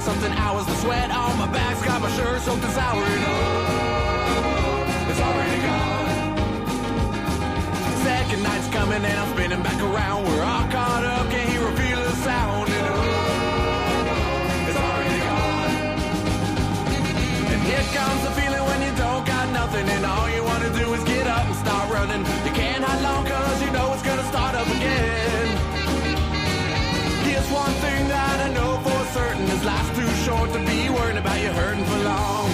something hours. The sweat on my back's got my shirt soaked and sour. And oh, it's already gone. Second night's coming and I'm spinning back around. We're all caught up, can't hear or feel a sound. And oh, it's already gone. And here comes the feeling when you don't got nothing, and all you want to do is get up and start running. You can't hide long cause you know it's gonna start up again. Here's one thing that I know for certain, this life's too short to be worrying about you hurting for long.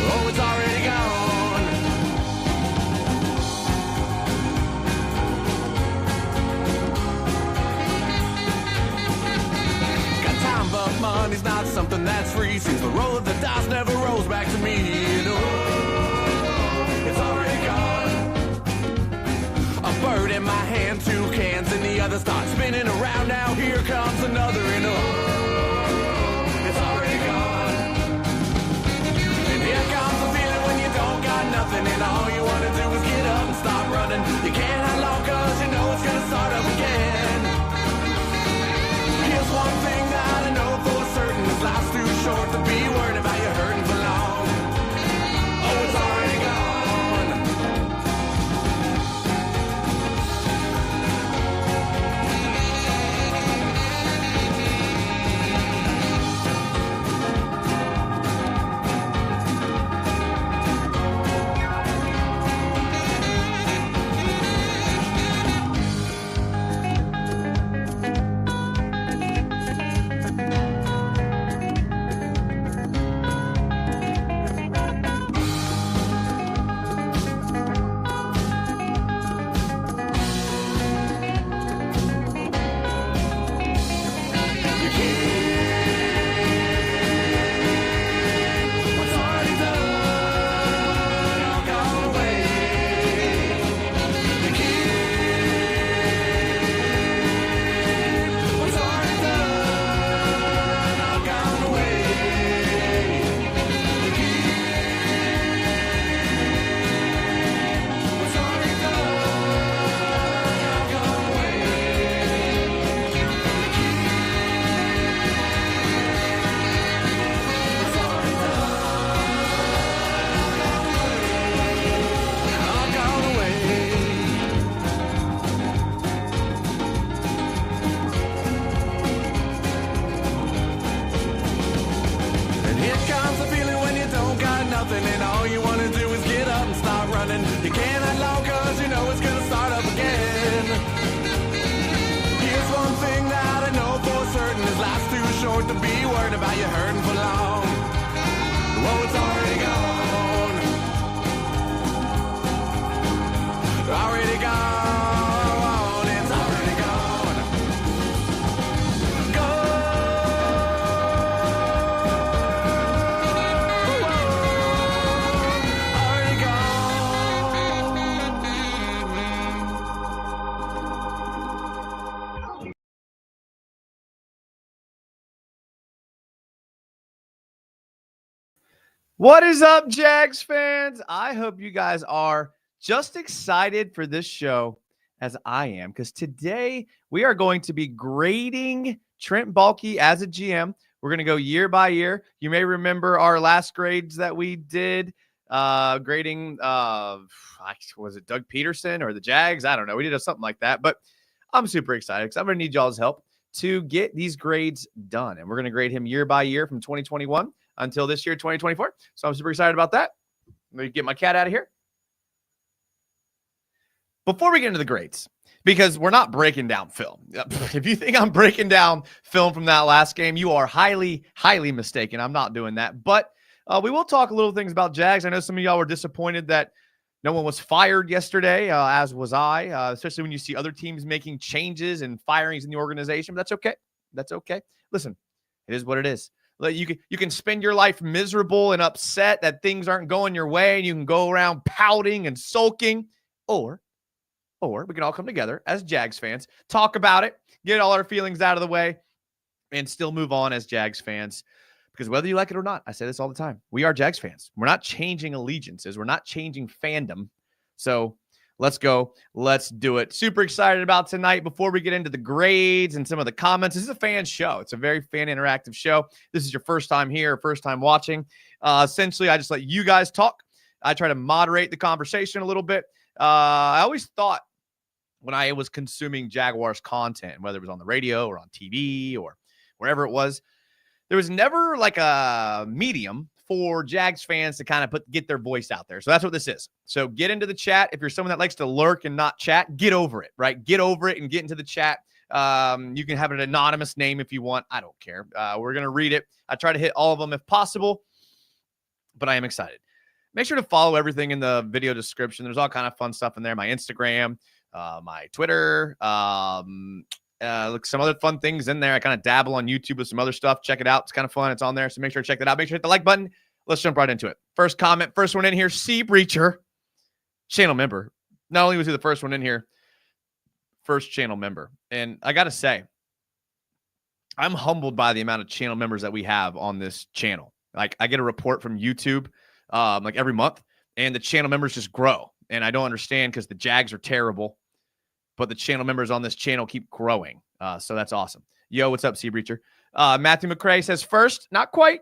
Oh, it's already gone. But money's not something that's free. Seems the roll of the dice never rolls back to me. And oh, it's already gone. A bird in my hand, 2 cans in the other, start spinning around. Now here comes another. And oh, it's already gone. And here comes the feeling when you don't got nothing, and all you want to do is get up and start running. You can't hide long cause you know it's gonna start up again. Here's one thing that I know for certain, this life's too short to be worried about you hurting for long. Oh, it's already gone. And all you want to do is get up and start running. You can't hide long cause you know it's gonna start up again. Here's one thing that I know for certain, this life's too short to be worried about you hurting for long. Whoa, it's already gone. Already gone. It's already gone. Go. What is up, Jags fans? I hope you guys are just excited for this show as I am, because today we are going to be grading Trent Baalke as a GM. We're going to go year by year. You may remember our last grades that we did, grading, was it Doug Pederson or the Jags? I don't know. We did something like that, but I'm super excited because I'm going to need y'all's help to get these grades done. And we're going to grade him year by year from 2021 until this year, 2024. So I'm super excited about that. Let me get my cat out of here. Before we get into the grades, because we're not breaking down film. If you think I'm breaking down film from that last game, you are highly, highly mistaken. I'm not doing that. But we will talk a little things about Jags. I know some of y'all were disappointed that no one was fired yesterday, as was I, especially when you see other teams making changes and firings in the organization. But that's okay. That's okay. Listen, it is what it is. You can spend your life miserable and upset that things aren't going your way, and you can go around pouting and sulking, or we can all come together as Jags fans, talk about it, get all our feelings out of the way, and still move on as Jags fans. Because whether you like it or not, I say this all the time, we are Jags fans. We're not changing allegiances. We're not changing fandom. So Let's go. Let's do it. Super excited about tonight. Before we get into the grades and some of the comments, this is a fan show. It's a very fan interactive show. This is your first time here, first time watching. Essentially, I just let you guys talk. I try to moderate the conversation a little bit. I always thought when I was consuming Jaguars content, whether it was on the radio or on TV or wherever it was, there was never like a medium for Jags fans to kind of get their voice out there. So that's what this is. So get into the chat. If you're someone that likes to lurk and not chat, get over it, right? Get over it and get into the chat. You can have an anonymous name if you want. I don't care. We're going to read it. I try to hit all of them if possible, but I am excited. Make sure to follow everything in the video description. There's all kind of fun stuff in there. My Instagram, my Twitter, look, some other fun things in there. I kind of dabble on YouTube with some other stuff. Check it out. It's kind of fun. It's on there. So make sure to check that out. Make sure to hit the like button. Let's jump right into it. First comment, first one in here, C Breacher, channel member. Not only was he the first one in here, first channel member. And I got to say, I'm humbled by the amount of channel members that we have on this channel. Like, I get a report from YouTube like every month, and the channel members just grow. And I don't understand because the Jags are terrible, but the channel members on this channel keep growing. So that's awesome. Yo, what's up, C Breacher? Matthew McCrae says first, not quite,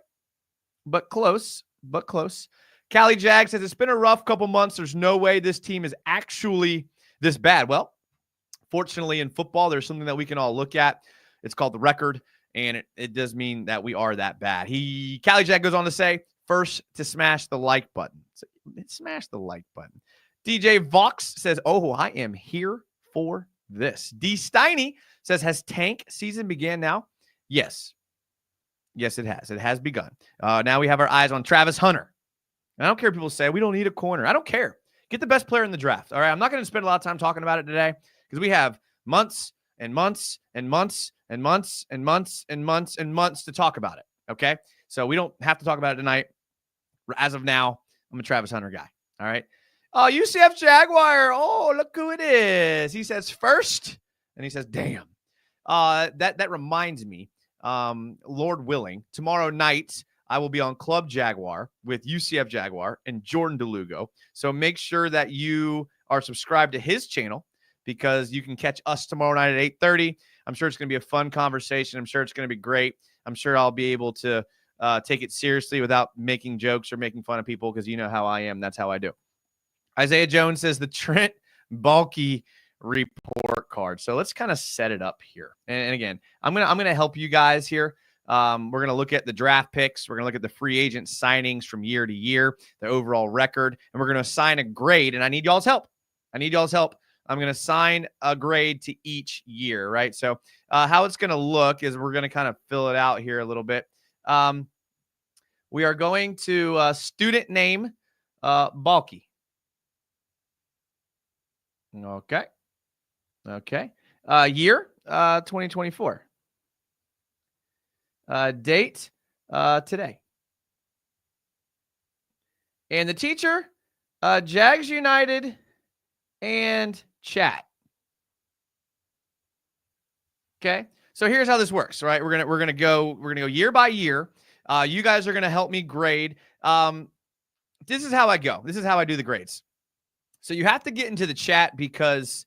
but close, but close. Callie Jag says it's been a rough couple months. There's no way this team is actually this bad. Well, fortunately in football, there's something that we can all look at. It's called the record, and it does mean that we are that bad. Callie Jag goes on to say, first to smash the like button. So, smash the like button. DJ Vox says, oh, I am here for this. D. Steiny says, has tank season began now? Yes. Yes, it has. It has begun. Now we have our eyes on Travis Hunter. And I don't care if people say we don't need a corner. I don't care. Get the best player in the draft. All right. I'm not going to spend a lot of time talking about it today because we have months and months and months and months and months and months and months to talk about it. Okay. So we don't have to talk about it tonight. As of now, I'm a Travis Hunter guy. All right. Oh, UCF Jaguar. Oh, look who it is. He says first, and he says, damn. That reminds me, Lord willing, tomorrow night I will be on Club Jaguar with UCF Jaguar and Jordan DeLugo. So make sure that you are subscribed to his channel because you can catch us tomorrow night at 8:30. I'm sure it's going to be a fun conversation. I'm sure it's going to be great. I'm sure I'll be able to take it seriously without making jokes or making fun of people because you know how I am. That's how I do. Isaiah Jones says the Trent Baalke report card. So let's kind of set it up here. And again, I'm gonna help you guys here. We're gonna look at the draft picks. We're gonna look at the free agent signings from year to year, the overall record, and we're gonna assign a grade. And I need y'all's help. I'm gonna assign a grade to each year, right? So how it's gonna look is we're gonna kind of fill it out here a little bit. We are going to student name Baalke. Okay. Year 2024. Date today. And the teacher, Jags United and chat. Okay. So here's how this works, right? We're gonna go year by year. You guys are gonna help me grade. This is how I go. This is how I do the grades. So you have to get into the chat because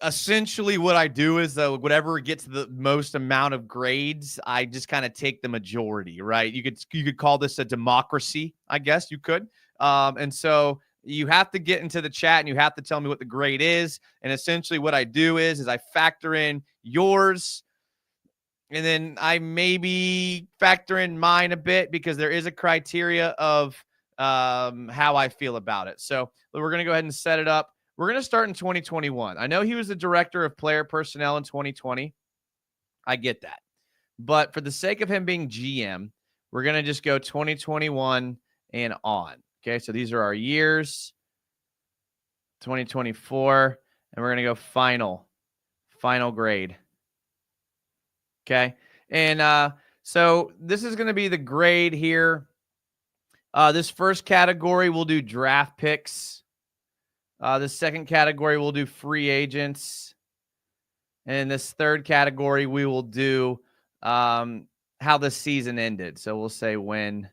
essentially what I do is whatever gets the most amount of grades, I just kind of take the majority, right? You could call this a democracy, I guess you could. And so you have to get into the chat and you have to tell me what the grade is. And essentially what I do is I factor in yours and then I maybe factor in mine a bit because there is a criteria of how I feel about it. So we're going to go ahead and set it up. We're going to start in 2021. I know he was the director of player personnel in 2020. I get that. But for the sake of him being GM, we're going to just go 2021 and on. Okay, so these are our years. 2024. And we're going to go final grade. Okay. And so this is going to be the grade here. This first category, we'll do draft picks. The second category, we'll do free agents. And this third category, we will do how the season ended. So we'll say win,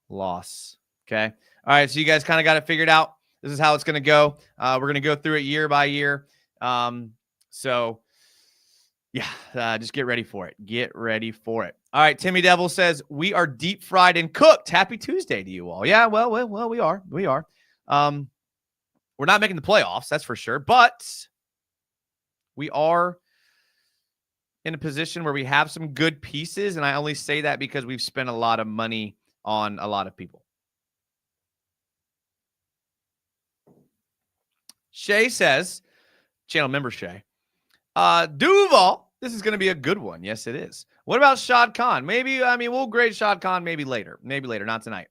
loss. Okay. All right. So you guys kind of got it figured out. This is how it's going to go. We're going to go through it year by year. So, just get ready for it. Get ready for it. All right, Timmy Devil says, we are deep fried and cooked. Happy Tuesday to you all. Yeah, well, we are. We are. We're not making the playoffs, that's for sure. But we are in a position where we have some good pieces, and I only say that because we've spent a lot of money on a lot of people. Shay says, channel member Shay, Duval, this is going to be a good one. Yes, it is. What about Shad Khan? We'll grade Shad Khan maybe later, not tonight.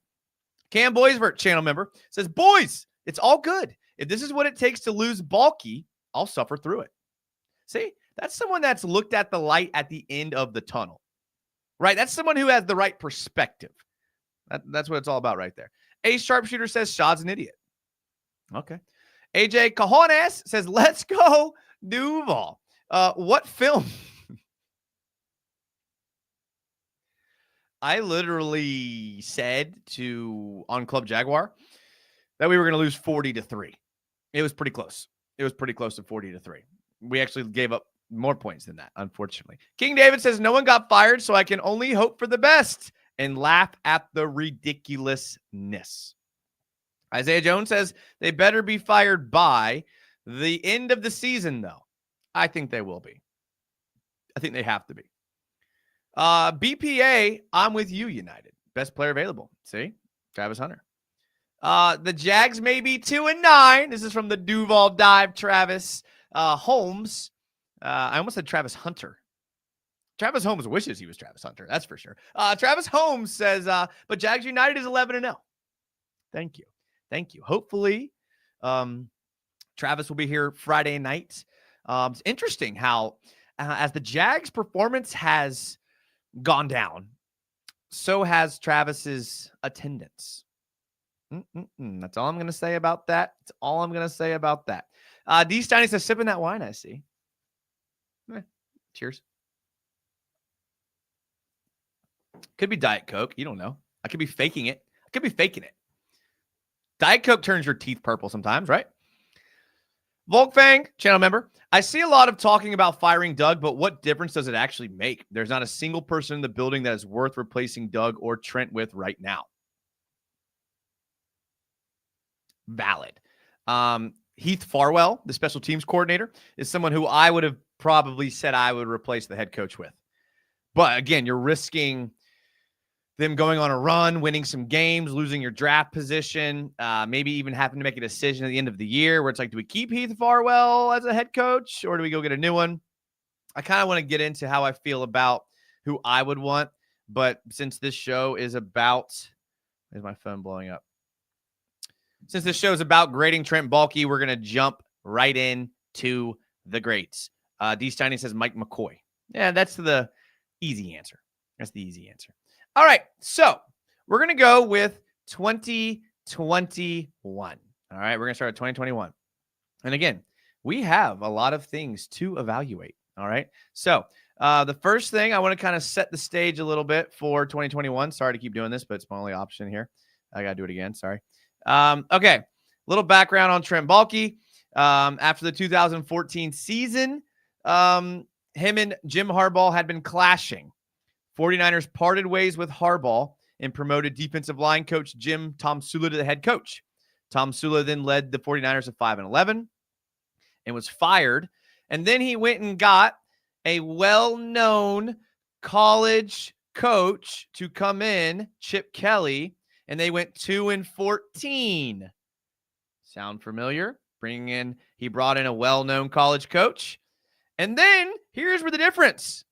Cam Boysvert, channel member, says, boys, it's all good. If this is what it takes to lose Baalke, I'll suffer through it. See, that's someone that's looked at the light at the end of the tunnel, right? That's someone who has the right perspective. That's what it's all about right there. A Sharpshooter says, Shad's an idiot. Okay. AJ Cajones says, let's go, Duval. What film? I literally said on Club Jaguar that we were going to lose 40-3. It was pretty close. It was pretty close to 40-3. We actually gave up more points than that, unfortunately. King David says, no one got fired, so I can only hope for the best and laugh at the ridiculousness. Isaiah Jones says, they better be fired by the end of the season, though. I think they will be. I think they have to be. BPA, I'm with you, United. Best player available. See? Travis Hunter. The Jags may be 2-9. This is from the Duval Dive, Travis Holmes. I almost said Travis Hunter. Travis Holmes wishes he was Travis Hunter. That's for sure. Travis Holmes says, but Jags United is 11-0. Thank you. Thank you. Hopefully, Travis will be here Friday night. It's interesting how, as the Jags' performance has gone down, so has Travis's attendance. That's all I'm going to say about that. That's all I'm going to say about that. D. Steiny says, sipping that wine, I see. Cheers. Could be Diet Coke. You don't know. I could be faking it. Diet Coke turns your teeth purple sometimes, right? Volkfang, channel member. I see a lot of talking about firing Doug, but what difference does it actually make? There's not a single person in the building that is worth replacing Doug or Trent with right now. Valid. Heath Farwell, the special teams coordinator, is someone who I would have probably said I would replace the head coach with. But again, you're risking them going on a run, winning some games, losing your draft position, maybe even having to make a decision at the end of the year where it's like, do we keep Heath Farwell as a head coach or do we go get a new one? I kind of want to get into how I feel about who I would want. But since this show is about, is my phone blowing up? Since this show is about grading Trent Baalke, we're going to jump right into the grades. D. Steiny says Mike McCoy. Yeah, that's the easy answer. All right, so we're going to go with 2021. All right, we're going to start at 2021. And again, we have a lot of things to evaluate. All right, so the first thing, I want to kind of set the stage a little bit for 2021. Sorry to keep doing this, but it's my only option here. I got to do it again. Sorry. Okay, little background on Trent Baalke. After the 2014 season, him and Jim Harbaugh had been clashing. 49ers parted ways with Harbaugh and promoted defensive line coach Jim Tomsula to the head coach. Tomsula then led the 49ers to 5-11 and was fired. And then he went and got a well-known college coach to come in, Chip Kelly, and they went 2-14. Sound familiar? He brought in a well-known college coach. And then here's where the difference.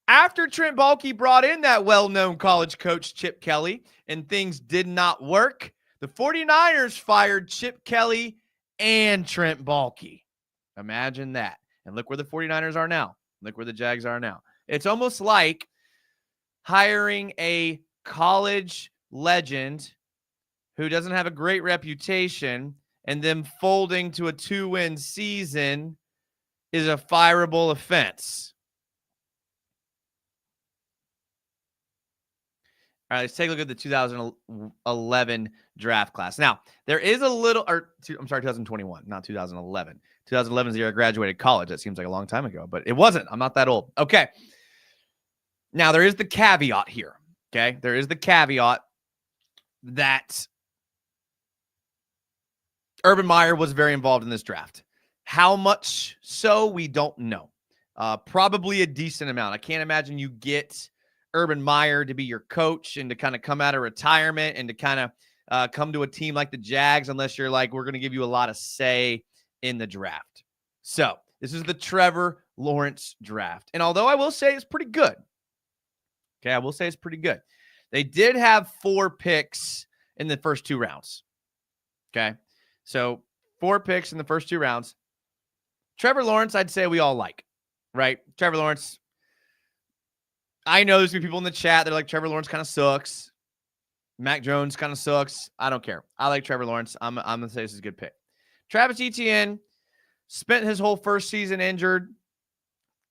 After Trent Baalke brought in that well-known college coach, Chip Kelly, and things did not work, the 49ers fired Chip Kelly and Trent Baalke. Imagine that. And look where the 49ers are now. Look where the Jags are now. It's almost like hiring a college legend who doesn't have a great reputation and then folding to a 2-win season is a fireable offense. All right, let's take a look at the 2011 draft class. Now, there is a little, I'm sorry, 2021, not 2011. 2011 is the year I graduated college. That seems like a long time ago, but it wasn't. I'm not that old. Okay. Now, there is the caveat here. Okay. There is the caveat that Urban Meyer was very involved in this draft. How much so, we don't know. Probably a decent amount. I can't imagine you get Urban Meyer to be your coach and to kind of come out of retirement and to kind of come to a team like the Jags unless you're like, we're going to give you a lot of say in the draft. So this is the Trevor Lawrence draft. And although I will say it's pretty good. Okay, I will say it's pretty good. They did have 4 picks in the first 2 rounds. Okay, so 4 picks in the first 2 rounds. Trevor Lawrence, I'd say we all like, right? Trevor Lawrence, I know there's going to be people in the chat that are like, Trevor Lawrence kind of sucks. Mac Jones kind of sucks. I don't care. I like Trevor Lawrence. I'm going to say this is a good pick. Travis Etienne spent his whole first season injured,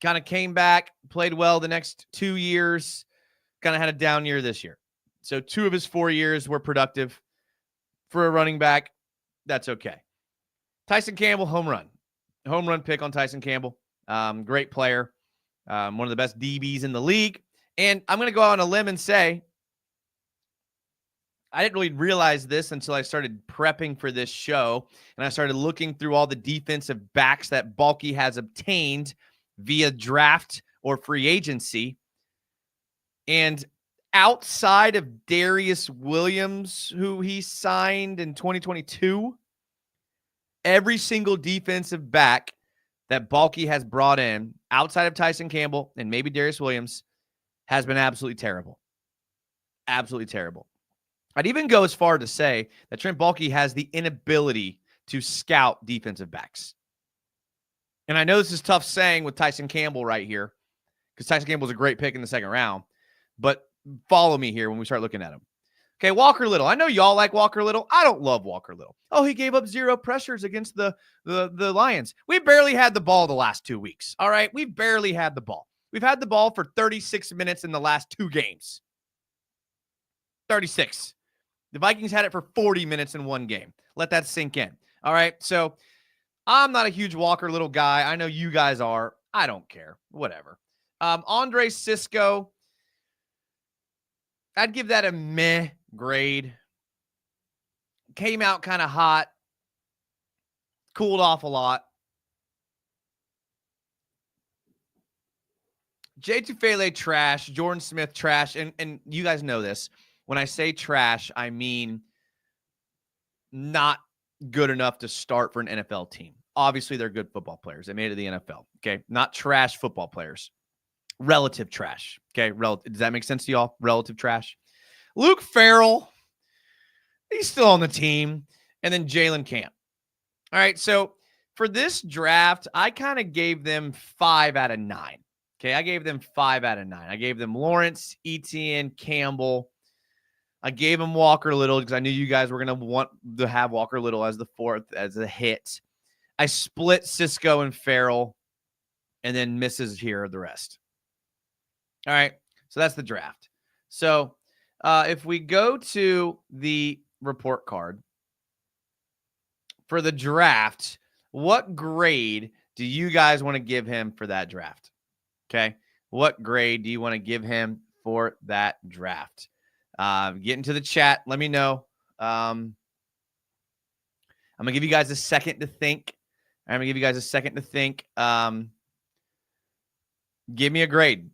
kind of came back, played well the next 2 years, kind of had a down year this year. So 2 of his 4 years were productive for a running back. That's okay. Tyson Campbell, home run. Home run pick on Tyson Campbell. Great player. One of the best DBs in the league. And I'm going to go out on a limb and say, I didn't really realize this until I started prepping for this show. And I started looking through all the defensive backs that Baalke has obtained via draft or free agency. And outside of Darius Williams, who he signed in 2022, every single defensive back that Baalke has brought in outside of Tyson Campbell and maybe Darius Williams has been absolutely terrible. Absolutely terrible. I'd even go as far to say that Trent Baalke has the inability to scout defensive backs. And I know this is tough saying with Tyson Campbell right here, because Tyson Campbell was a great pick in the second round, but follow me here when we start looking at him. Okay, Walker Little. I know y'all like Walker Little. I don't love Walker Little. Oh, he gave up 0 pressures against the Lions. We barely had the ball the last 2 weeks. All right, we barely had the ball. We've had the ball for 36 minutes in the last 2 games. 36. The Vikings had it for 40 minutes in 1 game. Let that sink in. All right, so I'm not a huge Walker Little guy. I know you guys are. I don't care. Whatever. Andre Cisco, I'd give that a meh grade. Came out kind of hot. Cooled off a lot. Jay Tufele, trash. Jordan Smith, trash. And you guys know this. When I say trash, I mean not good enough to start for an NFL team. Obviously, they're good football players. They made it to the NFL. Okay. Not trash football players. Relative trash. Okay. Does that make sense to y'all? Relative trash. Luke Farrell, he's still on the team. And then Jalen Camp. All right. So for this draft, I kind of gave them 5 out of 9. Okay. I gave them 5 out of 9. I gave them Lawrence, Etienne, Campbell. I gave him Walker Little because I knew you guys were going to want to have Walker Little as the 4th, as a hit. I split Cisco and Farrell and then misses here the rest. All right. So that's the draft. So if we go to the report card for the draft, what grade do you guys want to give him for that draft? Okay. What grade do you want to give him for that draft? Get into the chat. Let me know. I'm going to give you guys a second to think. Give me a grade.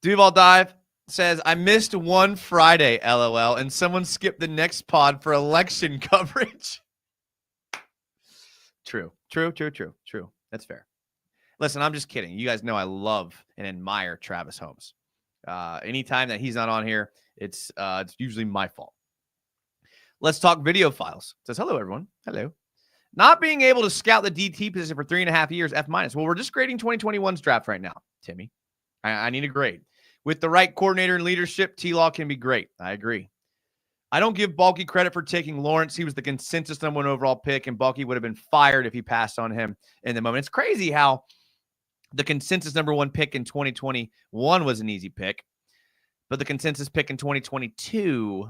Duval Dive says, I missed one Friday, LOL, and someone skipped the next pod for election coverage. True. That's fair. Listen, I'm just kidding. You guys know I love and admire Travis Holmes. Anytime that he's not on here, it's usually my fault. Let's talk video files. It says, hello, everyone. Hello. Not being able to scout the DT position for 3.5 years, F-. Well, we're just grading 2021's draft right now, Timmy. I need a grade. With the right coordinator and leadership, T-Law can be great. I agree. I don't give Baalke credit for taking Lawrence. He was the consensus #1 overall pick, and Baalke would have been fired if he passed on him in the moment. It's crazy how The consensus number 1 pick in 2021 was an easy pick, but the consensus pick in 2022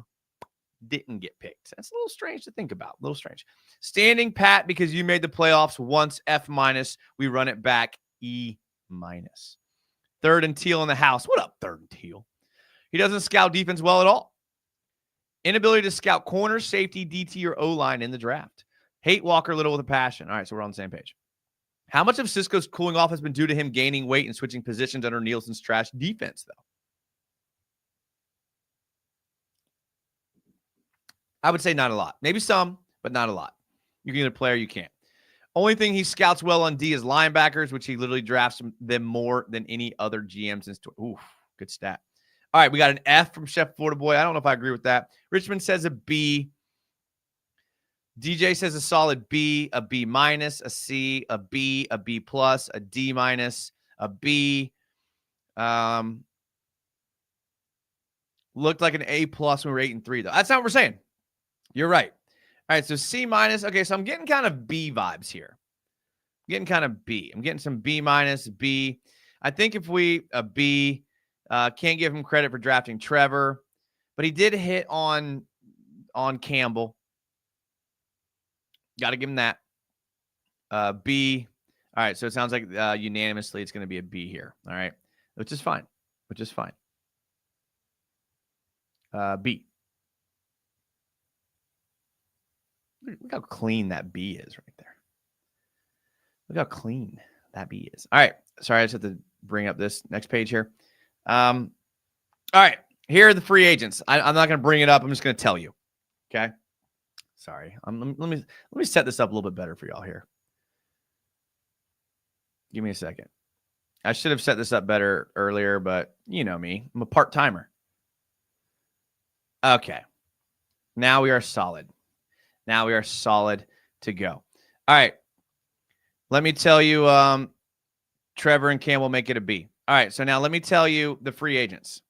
didn't get picked. That's a little strange to think about. A little strange. Standing pat because you made the playoffs once, F-. We run it back, E-. Third and Teal in the house. What up, Third and Teal? He doesn't scout defense well at all. Inability to scout corner, safety, DT, or O-line in the draft. Hate Walker Little with a passion. All right, so we're on the same page. How much of Cisco's cooling off has been due to him gaining weight and switching positions under Nielsen's trash defense, though? I would say not a lot. Maybe some, but not a lot. You can either play or you can't. Only thing he scouts well on D is linebackers, which he literally drafts them more than any other GM since. Ooh, good stat. All right, we got an F from Chef Florida Boy. I don't know if I agree with that. Richmond says a B. DJ says a solid B, a B-, a C, a B, a B+, a D-, a B. Looked like an A+ when we were 8-3, though. That's not what we're saying. You're right. All right, so C-. Okay, so I'm getting kind of B vibes here. I'm getting kind of B. I'm getting some B-, B. I think if we, a B, can't give him credit for drafting Trevor, but he did hit on Campbell. Got to give him that. B. All right, so it sounds like unanimously it's going to be a B here. All right, which is fine. B. Look how clean that B is right there. Look how clean that B is. All right, sorry, I just have to bring up this next page here. All right, here are the free agents. I'm not going to bring it up. I'm just going to tell you. Okay. Sorry. Let me set this up a little bit better for y'all here. Give me a second. I should have set this up better earlier, but you know me. I'm a part-timer. Okay. Now we are solid. Now we are solid to go. All right. Let me tell you, Trevor and Campbell make it a B. All right. So now let me tell you the free agents.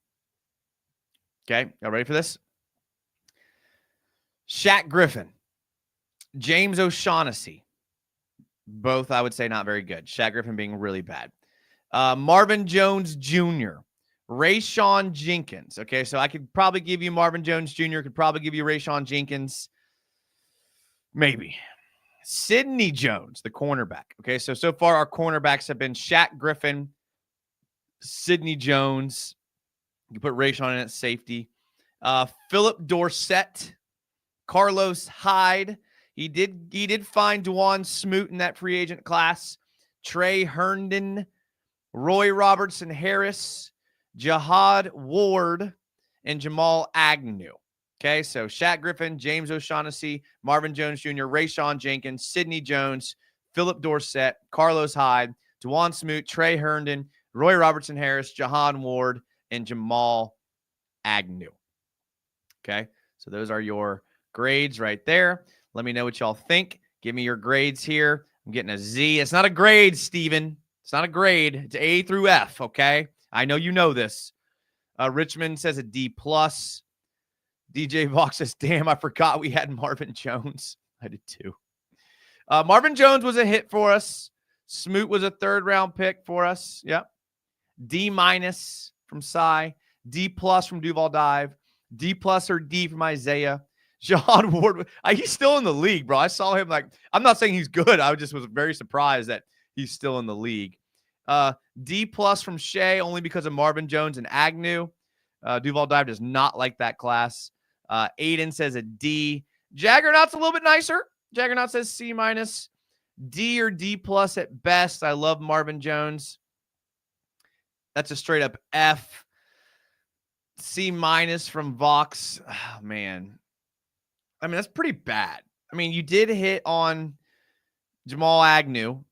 Okay. Y'all ready for this? Shaq Griffin, James O'Shaughnessy, both I would say not very good. Shaq Griffin being really bad. Marvin Jones Jr., Rayshawn Jenkins. Okay, so I could probably give you Marvin Jones Jr., could probably give you Rayshawn Jenkins. Maybe. Sidney Jones, the cornerback. Okay, so far our cornerbacks have been Shaq Griffin, Sidney Jones. You put Rayshawn in at safety. Philip Dorsett, Carlos Hyde. He did find Dwan Smoot in that free agent class. Trey Herndon, Roy Robertson Harris, Jihad Ward, and Jamal Agnew. Okay, so Shaq Griffin, James O'Shaughnessy, Marvin Jones Jr., Rayshawn Jenkins, Sidney Jones, Philip Dorsett, Carlos Hyde, Dwan Smoot, Trey Herndon, Roy Robertson Harris, Jihad Ward, and Jamal Agnew. Okay, so those are your grades right there. Let me know what y'all think. Give me your grades here. I'm getting a Z. It's not a grade, Steven. It's not a grade. It's A through F, okay? I know you know this. Richmond says a D+. DJ Vox says, damn, I forgot we had Marvin Jones. I did too. Marvin Jones was a hit for us. Smoot was a third-round pick for us. Yep. D- from Cy. D+ from Duval Dive. D+ or D from Isaiah. John Ward, he's still in the league, bro. I saw him I'm not saying he's good. I just was very surprised that he's still in the league. D+ from Shea, only because of Marvin Jones and Agnew. Duval Dive does not like that class. Aiden says a D. Jaggernaut's a little bit nicer. Jaggernaut says C-. D or D+ at best. I love Marvin Jones. That's a straight up F. C- from Vox. Oh, man. I mean, that's pretty bad. I mean, you did hit on Jamal Agnew.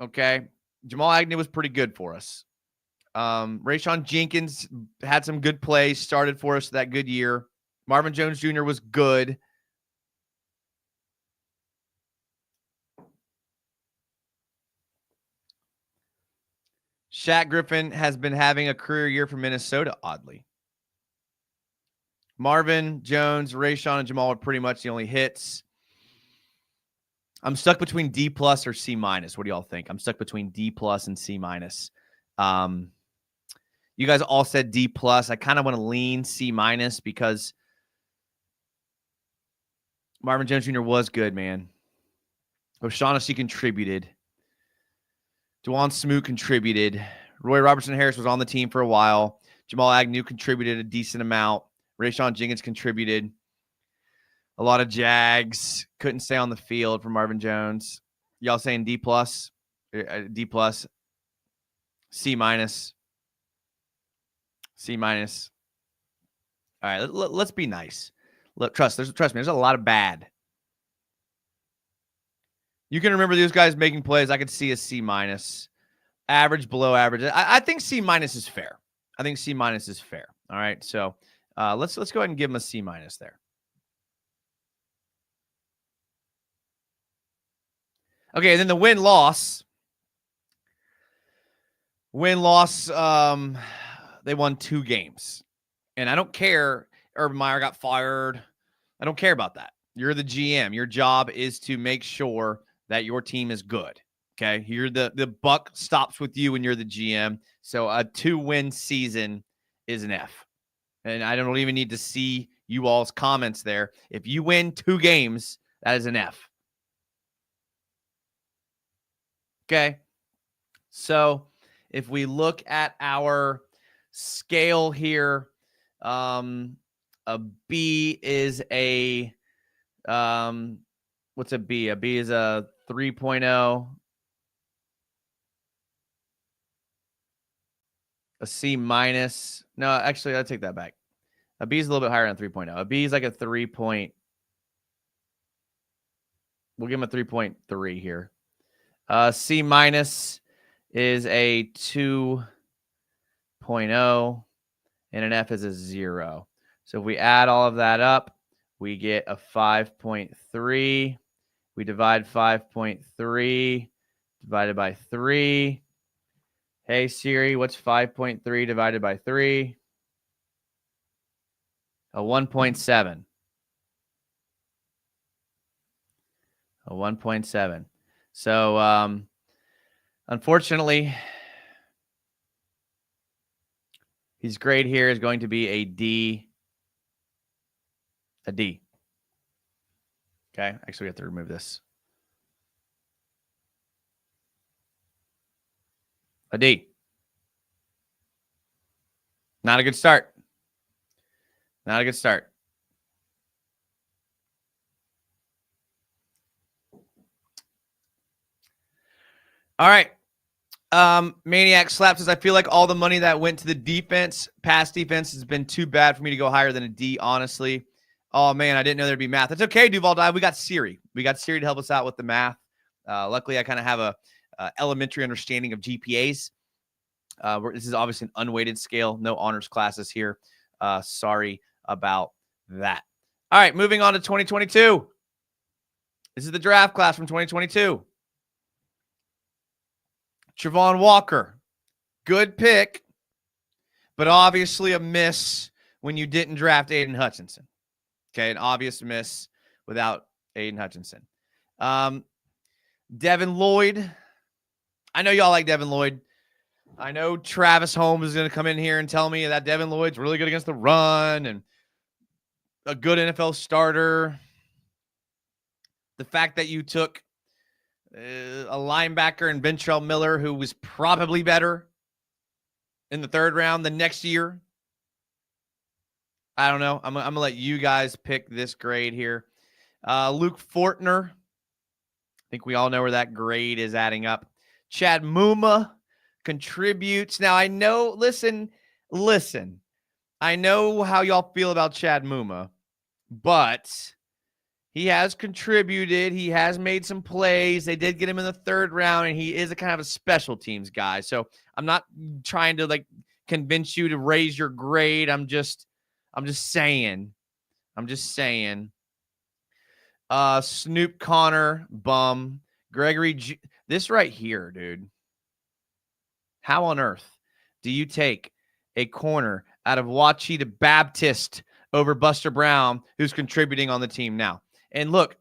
Okay. Jamal Agnew was pretty good for us. Rayshawn Jenkins had some good plays, started for us that good year. Marvin Jones Jr. was good. Shaq Griffin has been having a career year for Minnesota, oddly. Marvin Jones, Rayshawn, and Jamal are pretty much the only hits. I'm stuck between D plus or C minus. What do y'all think? I'm stuck between D plus and C minus. You guys all said D plus. I kind of want to lean C minus because Marvin Jones Jr. was good, man. O'Shaughnessy contributed. Dwan Smoot contributed. Roy Robertson-Harris was on the team for a while. Jamal Agnew contributed a decent amount. Rayshon Jenkins contributed. A lot of Jags couldn't stay on the field for Marvin Jones. Y'all saying D plus, D plus, C minus, C minus. All right, let's be nice. Trust me, there's a lot of bad. You can remember these guys making plays. I could see a C minus, average, below average. I think C minus is fair. I think C minus is fair. All right, so let's go ahead and give him a C minus there. Okay, and then the win-loss. Win-loss, they won 2 games. And I don't care. Urban Meyer got fired. I don't care about that. You're the GM. Your job is to make sure that your team is good. Okay? You're the buck stops with you when you're the GM. So a 2-win season is an F. And I don't even need to see you all's comments there. If you win 2 games, that is an F. Okay, so if we look at our scale here, a B is a, what's a B? A B is a 3.0. A C minus. No, actually, I'll take that back. A B is a little bit higher than 3.0. A B is like a 3 point. We'll give him a 3.3 here. C minus is a 2.0 and an F is a 0. So if we add all of that up, we get a 5.3. We divide 5.3 divided by 3. Hey, Siri, what's 5.3 divided by 3? A 1.7. A 1.7. So, unfortunately, his grade here is going to be a D. A D. Okay. Actually, we have to remove this. A D. Not a good start. Not a good start. All right. Maniac Slaps says, I feel like all the money that went to the defense, pass defense, has been too bad for me to go higher than a D, honestly. Oh, man, I didn't know there'd be math. It's okay, Duval Dive. We got Siri. We got Siri to help us out with the math. Luckily, I kind of have a elementary understanding of GPAs. This is obviously an unweighted scale. No honors classes here. Sorry about that. All right, moving on to 2022. This is the draft class from 2022. Travon Walker, good pick, but obviously a miss when you didn't draft Aiden Hutchinson. Okay, an obvious miss without Aiden Hutchinson. Devin Lloyd. I know y'all like Devin Lloyd. I know Travis Holmes is going to come in here and tell me that Devin Lloyd's really good against the run and a good NFL starter. The fact that you took a linebacker and Ventrell Miller, who was probably better in the 3rd round the next year. I don't know. I'm going to let you guys pick this grade here. Luke Fortner. I think we all know where that grade is adding up. Chad Muma contributes. Now, I know, listen. I know how y'all feel about Chad Muma, but he has contributed. He has made some plays. They did get him in the 3rd round, and he is a kind of a special teams guy. So I'm not trying to convince you to raise your grade. I'm just saying. Snoop Connor, bum. Gregory, this right here, dude. How on earth do you take a corner out of Wachita Baptist over Buster Brown, who's contributing on the team now? And look,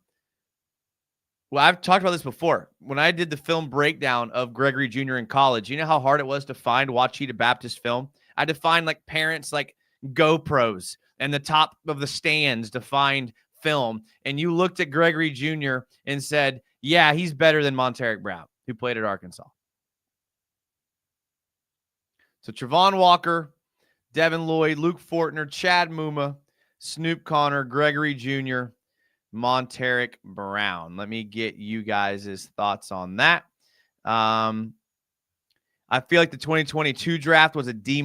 Well, I've talked about this before. When I did the film breakdown of Gregory Jr. in college, you know how hard it was to find Ouachita Baptist film? I had to find like parents like GoPros and the top of the stands to find film. And you looked at Gregory Jr. and said, yeah, he's better than Monteric Brown, who played at Arkansas. So Travon Walker, Devin Lloyd, Luke Fortner, Chad Muma, Snoop Connor, Gregory Jr., Monteric Brown. Let me get you guys' thoughts on that. I feel like the 2022 draft was a D-.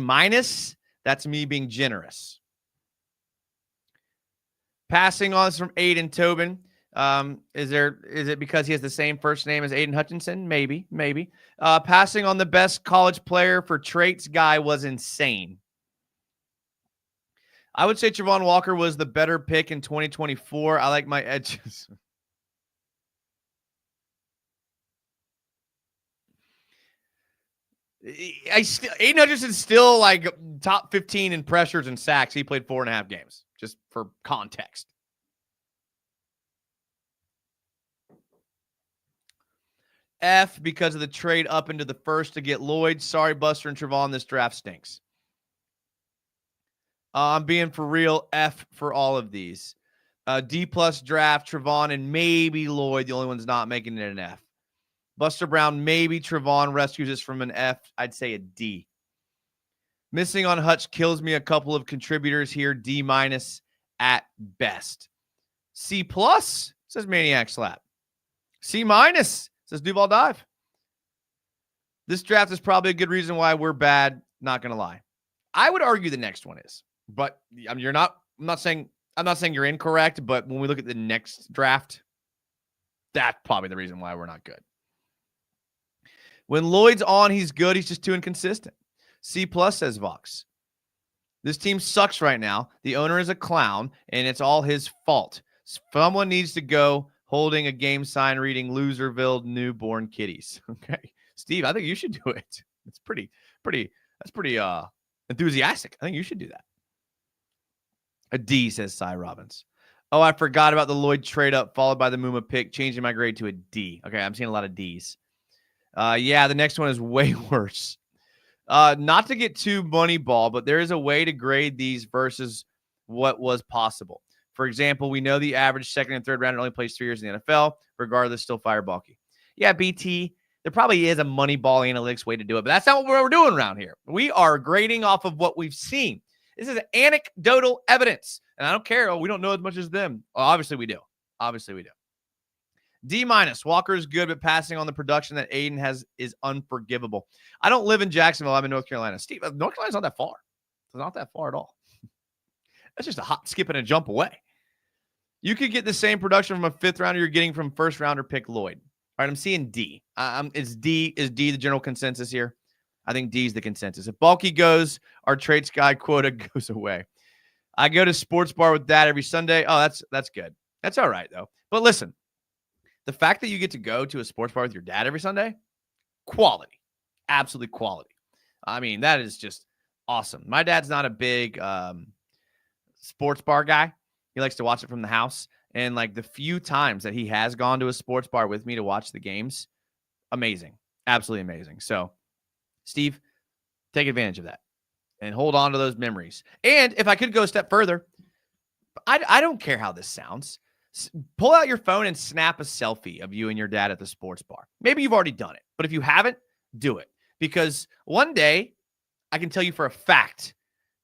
That's me being generous. Passing on from Aiden Tobin. Is it because he has the same first name as Aiden Hutchinson? Maybe. Passing on the best college player for traits guy was insane. I would say Travon Walker was the better pick in 2024. I like my edges. Aiden Hutchinson's still like top 15 in pressures and sacks. He played 4.5 games, just for context. F because of the trade up into the first to get Lloyd. Sorry, Buster and Travon. This draft stinks. I'm being for real. F for all of these. D+ draft, Travon, and maybe Lloyd. The only one's not making it an F. Buster Brown, maybe Travon rescues us from an F. I'd say a D. Missing on Hutch kills me. A couple of contributors here. D- at best. C+ says Maniac Slap. C- says Duval Dive. This draft is probably a good reason why we're bad. Not going to lie. I would argue the next one is. But I'm not saying you're incorrect, but when we look at the next draft, that's probably the reason why we're not good. When Lloyd's on, he's good. He's just too inconsistent. C+ says Vox. This team sucks right now. The owner is a clown, and it's all his fault. Someone needs to go holding a game sign reading Loserville newborn kitties. Okay. Steve, I think you should do it. It's pretty enthusiastic. I think you should do that. A D, says Cy Robbins. Oh, I forgot about the Lloyd trade up, followed by the Muma pick, changing my grade to a D. Okay, I'm seeing a lot of Ds. Yeah, the next one is way worse. Not to get too moneyball, but there is a way to grade these versus what was possible. For example, we know the average second and third rounder only plays 3 years in the NFL. Regardless, still fire Baalke. Yeah, BT, there probably is a moneyball analytics way to do it, but that's not what we're doing around here. We are grading off of what we've seen. This is anecdotal evidence. And I don't care. Oh, we don't know as much as them. Well, obviously we do. D-. Walker is good, but passing on the production that Aiden has is unforgivable. I don't live in Jacksonville. I'm in North Carolina. Steve, North Carolina's not that far. It's not that far at all. That's just a hop, skip, and a jump away. You could get the same production from a 5th rounder you're getting from first rounder pick Lloyd. All right, I'm seeing D. Is D the general consensus here? I think D is the consensus. If Baalke goes, our traits guy quota goes away. I go to sports bar with Dad every Sunday. Oh, that's good. That's all right, though. But listen, the fact that you get to go to a sports bar with your dad every Sunday, quality. Absolutely quality. I mean, that is just awesome. My dad's not a big sports bar guy. He likes to watch it from the house. And like the few times that he has gone to a sports bar with me to watch the games, amazing. Absolutely amazing. So, Steve, take advantage of that and hold on to those memories. And if I could go a step further, I don't care how this sounds. Pull out your phone and snap a selfie of you and your dad at the sports bar. Maybe you've already done it, but if you haven't, do it. Because one day, I can tell you for a fact,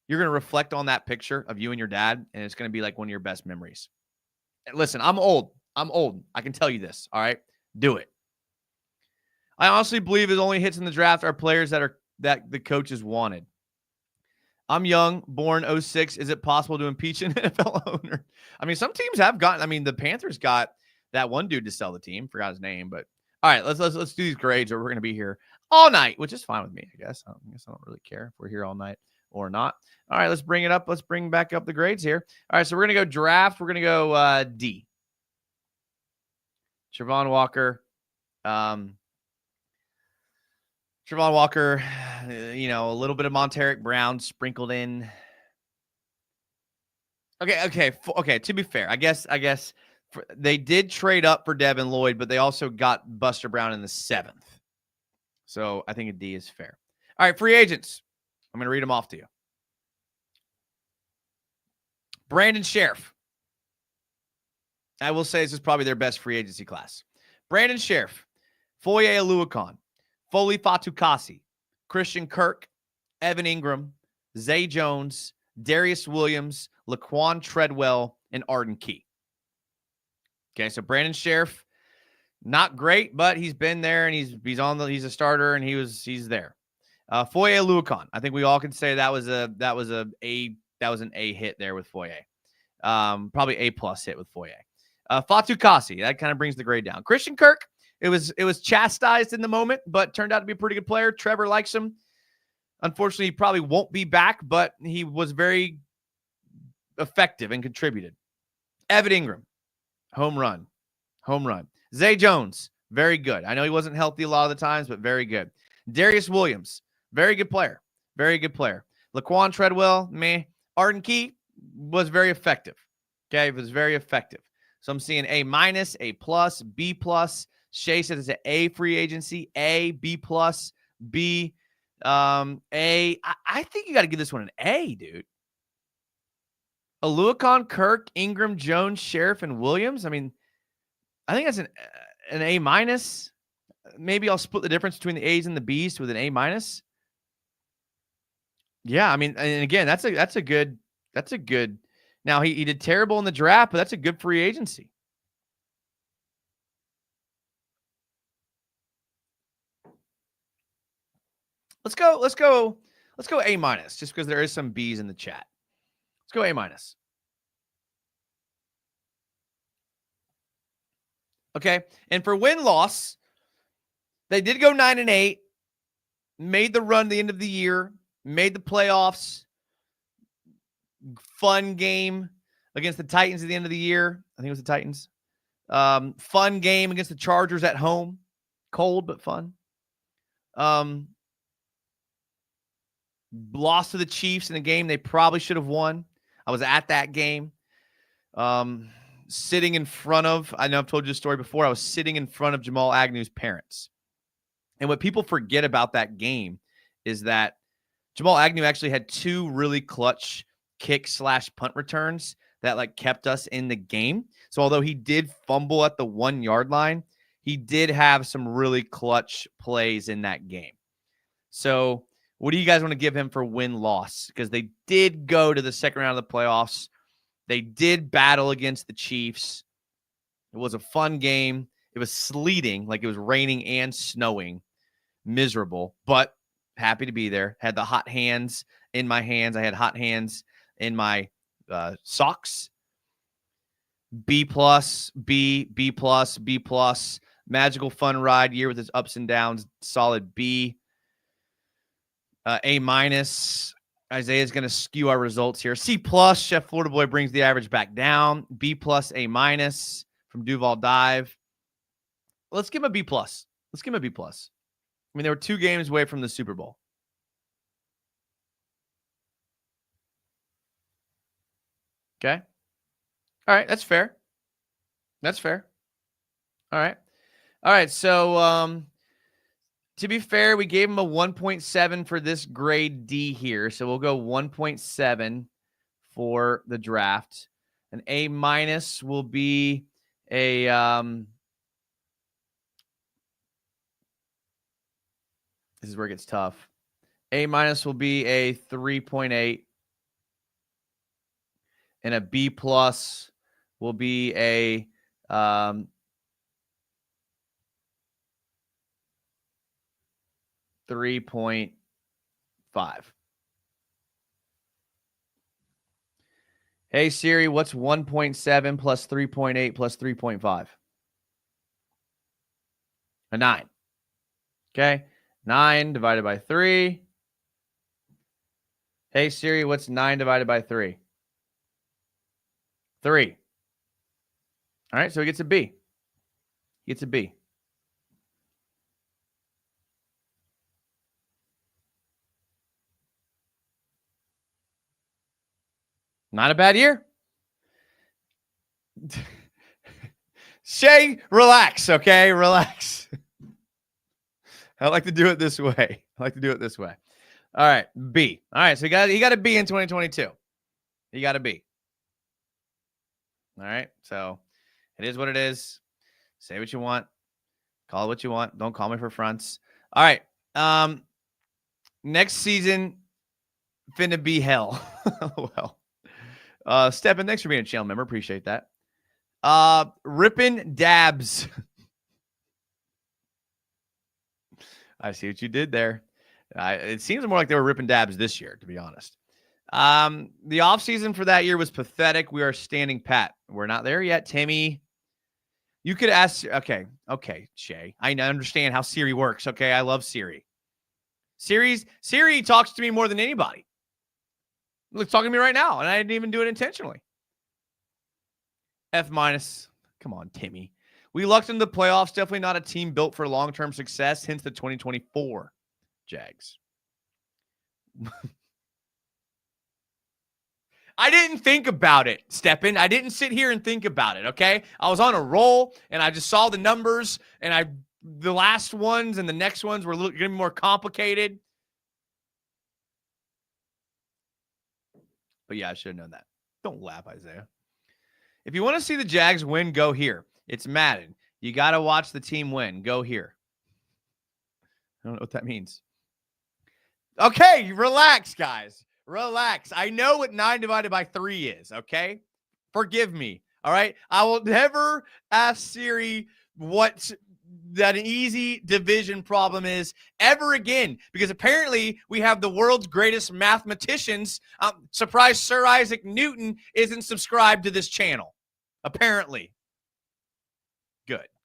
you're going to reflect on that picture of you and your dad, and it's going to be like one of your best memories. And listen, I'm old. I can tell you this, all right? Do it. I honestly believe his only hits in the draft are players that the coaches wanted. I'm young, born 06. Is it possible to impeach an NFL owner? I mean, some teams have gotten. I mean, the Panthers got that one dude to sell the team. Forgot his name, but all right, let's do these grades, or we're going to be here all night, which is fine with me. I guess I don't really care if we're here all night or not. All right, let's bring it up. Let's bring back up the grades here. All right, so we're going to go draft. We're going to go D. Travon Walker. Travon Walker, a little bit of Monteric Brown sprinkled in. Okay. To be fair, I guess They did trade up for Devin Lloyd, but they also got Buster Brown in the 7th. So I think a D is fair. All right, free agents. I'm going to read them off to you. Brandon Sheriff. I will say this is probably their best free agency class. Brandon Sheriff, Foye Oluokun, Foley Fatukasi, Christian Kirk, Evan Ingram, Zay Jones, Darius Williams, Laquan Treadwell, and Arden Key. Okay, so Brandon Sheriff, not great, but he's been there and he's a starter and he's there. Foye Oluokun, I think we all can say that was an A hit there with Foye. Probably A+ hit with Foye. Fatukasi, that kind of brings the grade down. Christian Kirk, it was chastised in the moment, but turned out to be a pretty good player. Trevor likes him. Unfortunately, he probably won't be back, but he was very effective and contributed. Evan Ingram, home run. Zay Jones, very good. I know he wasn't healthy a lot of the times, but very good. Darius Williams, very good player. Laquan Treadwell, meh. Arden Key was very effective. Okay, it was very effective. So I'm seeing A-, A+, B+. Shay says it's an A free agency, A, B+, B, A. I think you got to give this one an A, dude. Oluokun, Kirk, Ingram, Jones, Sheriff, and Williams. I mean, I think that's an A-. Maybe I'll split the difference between the A's and the B's with an A-. Yeah, I mean, and again, that's a good. Now he did terrible in the draft, but that's a good free agency. Let's go A-, just because there is some B's in the chat. Let's go A-. Okay. And for win-loss, they did go 9-8, made the run at the end of the year, made the playoffs. Fun game against the Titans at the end of the year. I think it was the Titans. Fun game against the Chargers at home. Cold, but fun. Lost to the Chiefs in a game they probably should have won. I was at that game. Sitting in front of, I know I've told you the story before, I was sitting in front of Jamal Agnew's parents. And what people forget about that game is that Jamal Agnew actually had 2 really clutch kick/punt returns that kept us in the game. So although he did fumble at the 1-yard line, he did have some really clutch plays in that game. So what do you guys want to give him for win-loss? Because they did go to the second round of the playoffs. They did battle against the Chiefs. It was a fun game. It was sleeting, it was raining and snowing. Miserable, but happy to be there. Had the hot hands in my hands. I had hot hands in my socks. B+, B+, B+. Magical fun ride year with its ups and downs. Solid B. A-. Isaiah's going to skew our results here. C+, Chef Florida Boy brings the average back down. B+, A- from Duval Dive. Let's give him a B+. I mean, they were 2 games away from the Super Bowl. Okay. All right. That's fair. All right. So, to be fair, we gave him a 1.7 for this grade D here. So we'll go 1.7 for the draft. An A- will be a, this is where it gets tough. A- will be a 3.8. And a B+ will be a 3.5. Hey Siri, what's 1.7 plus 3.8 plus 3.5? A 9. Okay. 9 divided by 3. Hey Siri, what's 9 divided by 3? 3. All right, so he gets a B. Not a bad year. Shay, relax, okay? Relax. I like to do it this way. All right, B. All right, so he got a B in 2022. He got a B. All right, so it is what it is. Say what you want. Call it what you want. Don't call me for fronts. All right. Next season, finna be hell. Well, Steppen, thanks for being a channel member. Appreciate that. Rippin' Dabs. I see what you did there. It seems more like they were ripping dabs this year, to be honest. The offseason for that year was pathetic. We are standing pat. We're not there yet, Timmy. You could ask. Okay, Shay. I understand how Siri works. Okay, I love Siri. Siri talks to me more than anybody. Look, talking to me right now, and I didn't even do it intentionally. F-. Come on, Timmy. We lucked into the playoffs. Definitely not a team built for long-term success, hence the 2024 Jags. I didn't think about it, Steppen. I didn't sit here and think about it, okay? I was on a roll, and I just saw the numbers, and the last ones and the next ones were going to be more complicated. But yeah, I should have known that. Don't laugh, Isaiah. If you want to see the Jags win, go here. It's Madden. You got to watch the team win. Go here. I don't know what that means. Okay, relax, guys. Relax. I know what 9 divided by 3 is, okay? Forgive me, all right? I will never ask Siri what that an easy division problem is ever again, because apparently we have the world's greatest mathematicians. Surprise, Sir Isaac Newton isn't subscribed to this channel, apparently.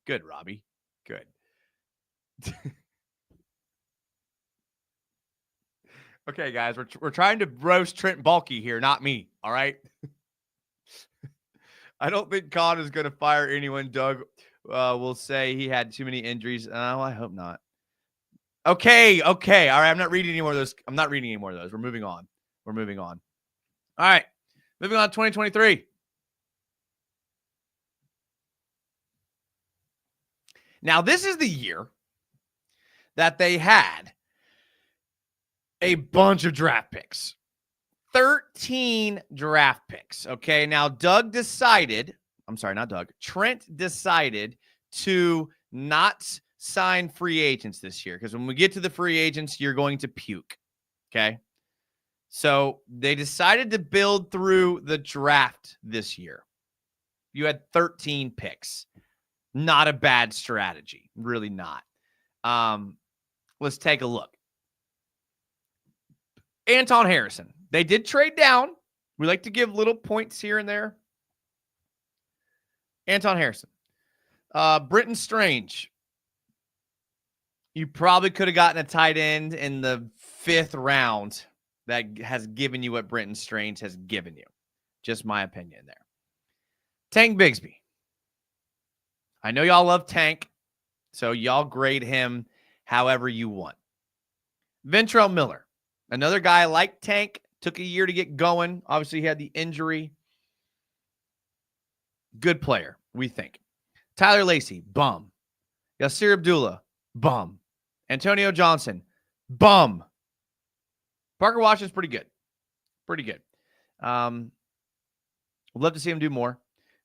Good, Robbie. Good. Okay, guys, we're trying to roast Trent Baalke here, not me, all right? I don't think Con is going to fire anyone. Doug will say he had too many injuries. Oh, I hope not. Okay, all right, I'm not reading any more of those. We're moving on. All right, moving on to 2023. Now, this is the year that they had a bunch of draft picks. 13 draft picks. Okay. Now, Trent decided to not sign free agents this year, because when we get to the free agents, you're going to puke. Okay. So they decided to build through the draft this year. You had 13 picks. Not a bad strategy. Really not. Let's take a look. Anton Harrison. They did trade down. We like to give little points here and there. Anton Harrison. Britton Strange. You probably could have gotten a tight end in the 5th round that has given you what Britton Strange has given you. Just my opinion there. Tank Bigsby. I know y'all love Tank, so y'all grade him however you want. Ventrell Miller. Another guy like Tank, took a year to get going. Obviously, he had the injury. Good player, we think. Tyler Lacey, bum. Yasir Abdullah, bum. Antonio Johnson, bum. Parker Washington's pretty good. Would love to see him do more.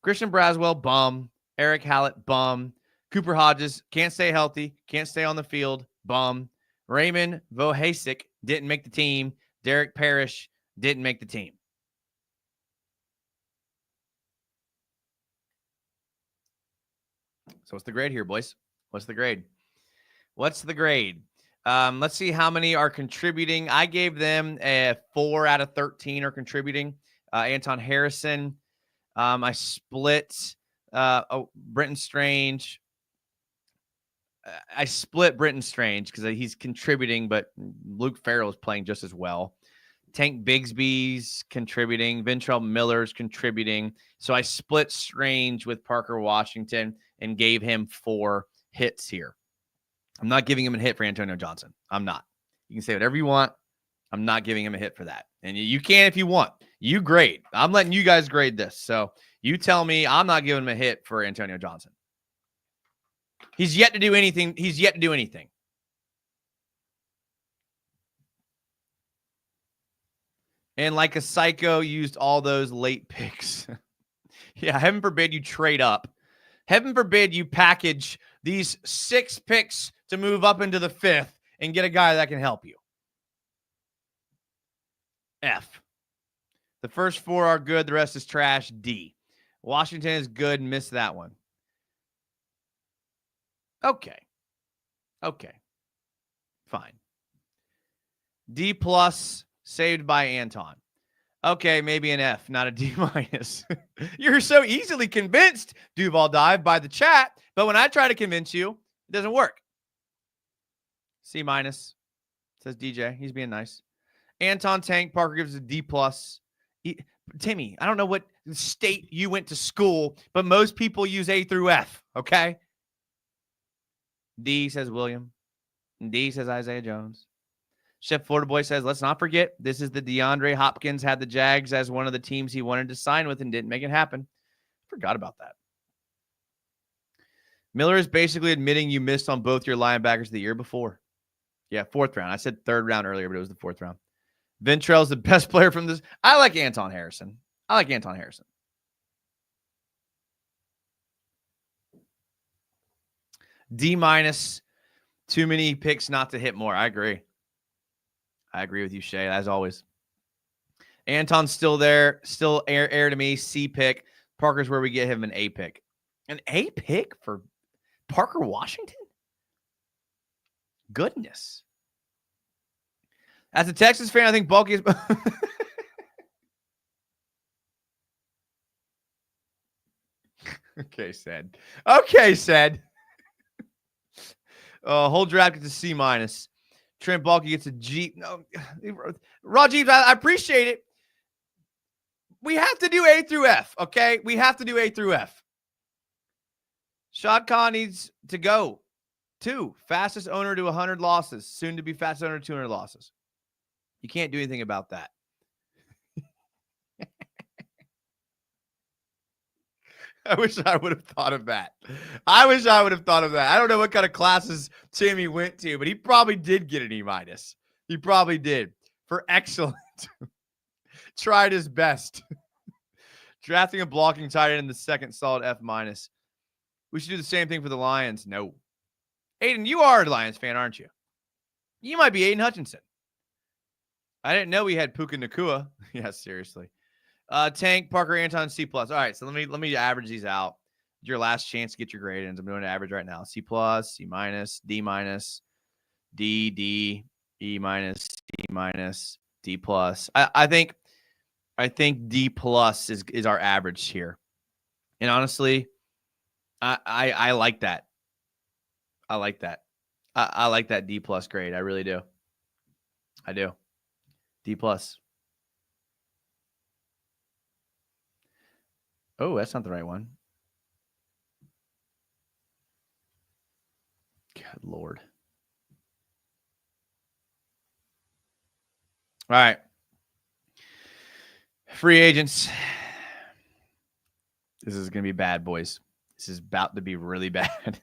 Christian Braswell, bum. Eric Hallett, bum. Cooper Hodges, can't stay healthy, can't stay on the field, bum. Raymond Vohasek didn't make the team. Derek Parrish didn't make the team. So what's the grade here, boys? What's the grade? Let's see how many are contributing. I gave them a 4 out of 13 are contributing. Anton Harrison. I split Britton Strange. I split Britton Strange because he's contributing, but Luke Farrell is playing just as well. Tank Bigsby's contributing. Ventrell Miller's contributing. So I split Strange with Parker Washington and gave him 4 hits here. I'm not giving him a hit for Antonio Johnson. I'm not. You can say whatever you want. I'm not giving him a hit for that. And you can if you want. You grade. I'm letting you guys grade this. So you tell me I'm not giving him a hit for Antonio Johnson. He's yet to do anything. He's yet to do anything. And like a psycho, used all those late picks. Yeah, heaven forbid you trade up. Heaven forbid you package these 6 picks to move up into the 5th and get a guy that can help you. F. The first 4 are good. The rest is trash. D. Washington is good. Miss that one. Okay. Fine. D plus, saved by Anton. Okay, maybe an F, not a D minus. You're so easily convinced, Duval Dive, by the chat, but when I try to convince you, it doesn't work. C minus, says DJ. He's being nice. Anton Tank, Parker gives a D plus. Timmy, I don't know what state you went to school, but most people use A through F, okay? D, says William. D, says Isaiah Jones. Chef Florida Boy says, let's not forget, this is the DeAndre Hopkins had the Jags as one of the teams he wanted to sign with and didn't make it happen. Forgot about that. Miller is basically admitting you missed on both your linebackers the year before. Yeah, 4th round. I said 3rd round earlier, but it was the 4th round. Ventrell's the best player from this. I like Anton Harrison. D minus, too many picks not to hit more. I agree with you, Shay, as always. Anton's still there, still air to me. C pick. Parker's where we get him an A pick. An A pick for Parker Washington? Goodness. As a Texas fan, I think Baalke is... Okay, said. Whole draft gets a C minus. Trent Baalke gets a G. No, Rajiv, I appreciate it. We have to do A through F, okay? We have to do A through F. Shad Khan needs to go. 2, fastest owner to 100 losses. Soon to be fastest owner to 200 losses. You can't do anything about that. I wish I would have thought of that. I don't know what kind of classes Timmy went to, but he probably did get an E minus. He probably did. For excellent. Tried his best. Drafting and blocking tight end in the 2nd, solid F minus. We should do the same thing for the Lions. No. Aiden, you are a Lions fan, aren't you? You might be Aiden Hutchinson. I didn't know we had Puka Nacua. Yeah, seriously. Tank, Parker, Anton, C+. All right, so let me average these out. Your last chance to get your grade ins. I'm doing an average right now. C+, C minus, D minus, D, E minus, C minus, D plus. I think D plus is our average here. And honestly, I like that. I like that. I like that D plus grade. I really do. I do. D plus. Oh, that's not the right one. God, Lord. All right. Free agents. This is going to be bad, boys. This is about to be really bad.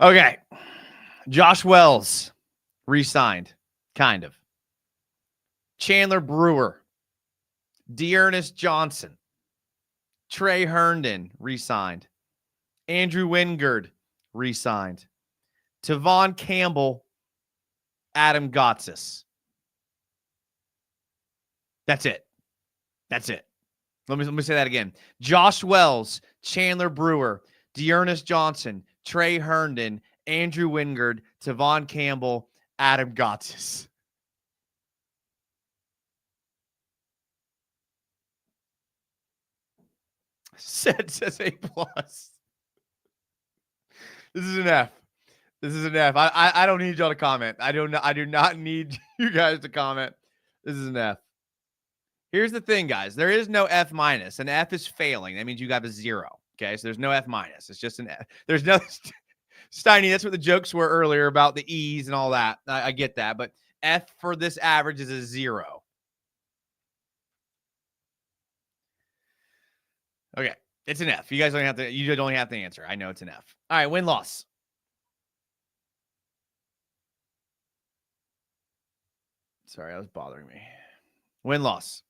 Okay. Josh Wells re-signed, kind of. Chandler Brewer. Dearness Johnson. Trey Herndon re-signed. Andrew Wingard re-signed. Tavon Campbell. Adam Gotsis. That's it. Let me say that again. Josh Wells, Chandler Brewer, Dearness Johnson, Trey Herndon, Andrew Wingard, Tavon Campbell, Adam Gotsis. Says A+. This is an F. I don't need y'all to comment. I do not need you guys to comment. This is an F. Here's the thing, guys. There is no F minus. An F is failing. That means you got a 0. Okay, so there's no F minus. It's just an F. There's no Steiny. That's what the jokes were earlier about the E's and all that. I get that, but F for this average is a 0. Okay. It's an F. You guys don't have to. You don't have to answer. I know it's an F. All right, win-loss. Sorry, that was bothering me. Win-loss.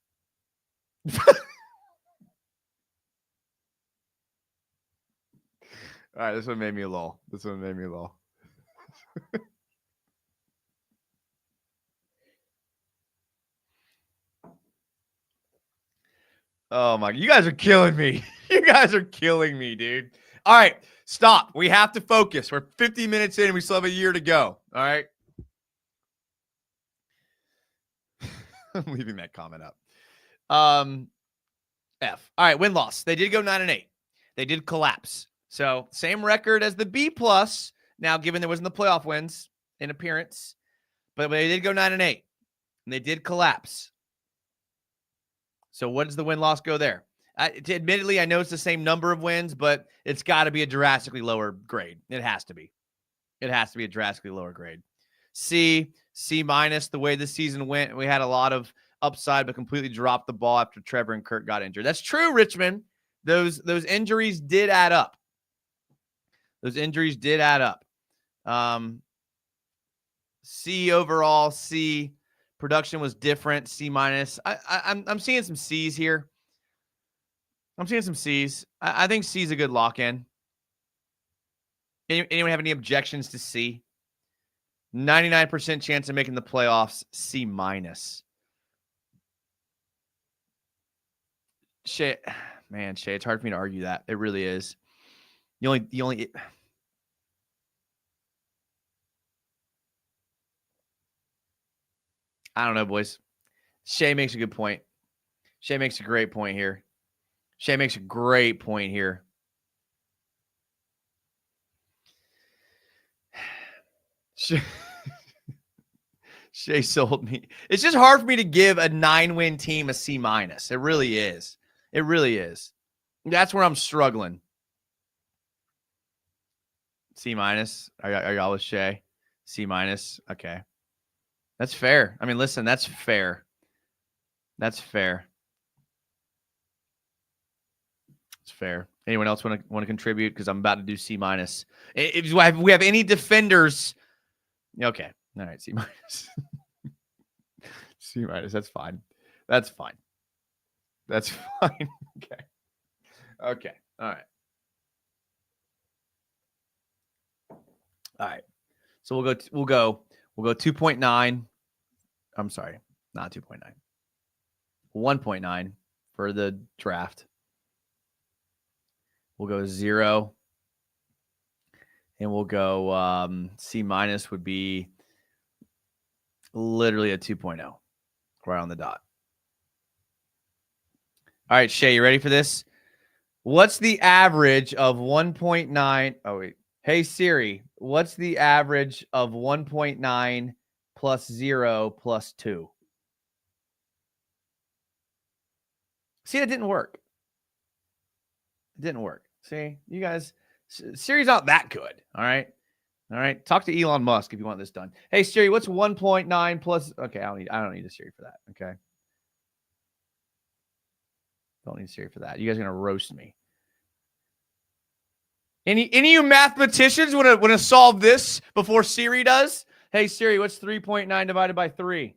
All right, this one made me lol. Oh my, you guys are killing me. You guys are killing me, dude. All right, stop. We have to focus. We're 50 minutes in and we still have a year to go. All right. I'm leaving that comment up. F. All right, win-loss. They did go 9-8. They did collapse. So same record as the B+. Now, given there wasn't the playoff wins in appearance, but they did go 9-8, and they did collapse. So what does the win-loss go there? Admittedly, I know it's the same number of wins, but it's got to be a drastically lower grade. It has to be. It has to be a drastically lower grade. C, C-. The way this season went, we had a lot of upside, but completely dropped the ball after Trevor and Kurt got injured. That's true, Richmond. Those injuries did add up. C overall, C. Production was different, C-. I'm seeing some C's here. I'm seeing some C's. I think C's a good lock-in. Anyone have any objections to C? 99% chance of making the playoffs, C-. Shay, man, Shay, it's hard for me to argue that. It really is. The only I don't know, boys. Shay makes a good point. Shay makes a great point here. Shay sold me. It's just hard for me to give a 9-win team a C-. It really is. That's where I'm struggling. C-. Are y'all with Shay? C-. Okay. That's fair. I mean, listen, that's fair. It's fair. Anyone else want to contribute? Because I'm about to do C-. If we have any defenders, okay. All right, C-. C-. That's fine. Okay. All right. So we'll go 2.9. I'm sorry, not 2.9. 1.9 for the draft. We'll go 0. And we'll go C- would be literally a 2.0. Right on the dot. All right, Shay, you ready for this? What's the average of 1.9? Oh, wait. Hey, Siri, what's the average of 1.9 plus 0 plus 2? See, it didn't work. See, you guys, Siri's not that good. All right. Talk to Elon Musk if you want this done. Hey, Siri, what's 1.9 plus? Okay, I don't need a Siri for that. Okay. Don't need a Siri for that. You guys are going to roast me. Any of you mathematicians want to solve this before Siri does? Hey, Siri, what's 3.9 divided by 3?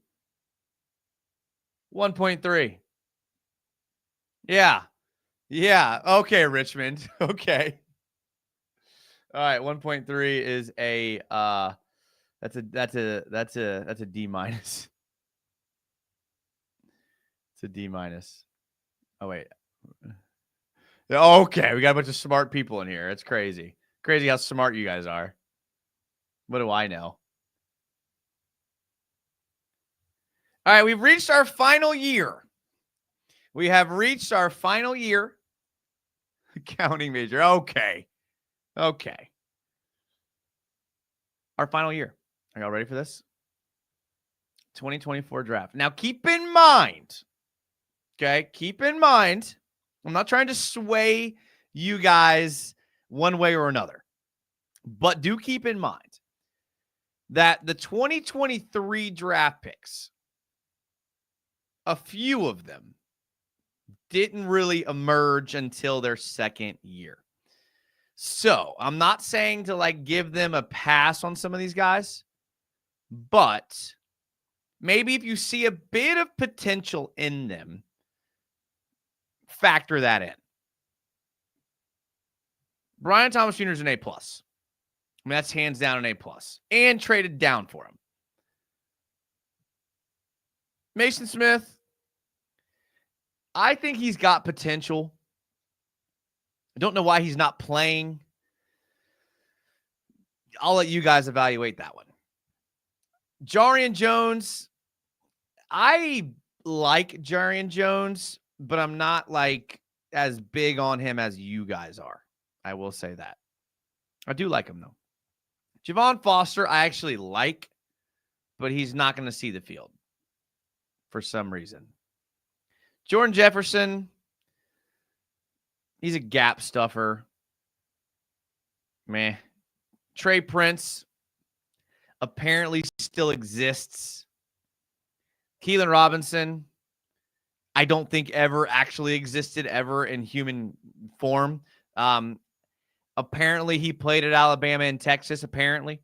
1.3. Yeah. Okay, Richmond. Okay. All right, 1.3 is a that's a D-. It's a D-. Oh wait. Okay, we got a bunch of smart people in here. It's crazy. Crazy how smart you guys are. What do I know? All right, we've reached our final year. We have reached our final year. Accounting major. Okay. Our final year. Are y'all ready for this? 2024 draft. Now, keep in mind, I'm not trying to sway you guys one way or another, but do keep in mind that the 2023 draft picks, a few of them didn't really emerge until their second year. So I'm not saying to like give them a pass on some of these guys, but maybe if you see a bit of potential in them, factor that in. Brian Thomas Jr. is an A+. I mean, that's hands down an A+. And traded down for him. Mason Smith, I think he's got potential. I don't know why he's not playing. I'll let you guys evaluate that one. Jarian Jones, I like Jarian Jones, but I'm not like as big on him as you guys are. I will say that. I do like him, though. Javon Foster, I actually like, but he's not going to see the field for some reason. Jordan Jefferson, he's a gap stuffer. Meh. Trey Prince apparently still exists. Keelan Robinson, I don't think ever actually existed ever in human form. Apparently he played at Alabama and Texas, apparently.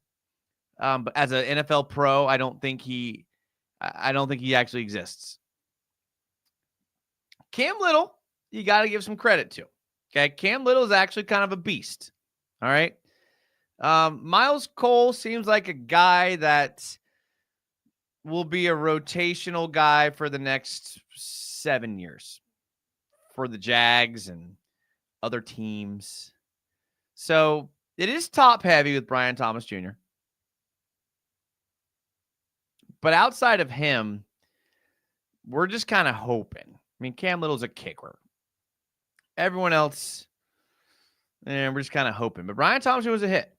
But as an NFL pro, I don't think he actually exists. Cam Little, you got to give some credit to. Okay, Cam Little is actually kind of a beast. All right. Miles Cole seems like a guy that will be a rotational guy for the next 7 years for the Jags and other teams. So it is top heavy with Brian Thomas Jr. But outside of him, we're just kind of hoping. I mean, Cam Little's a kicker. Everyone else, we're just kind of hoping. But Brian Thomas was a hit.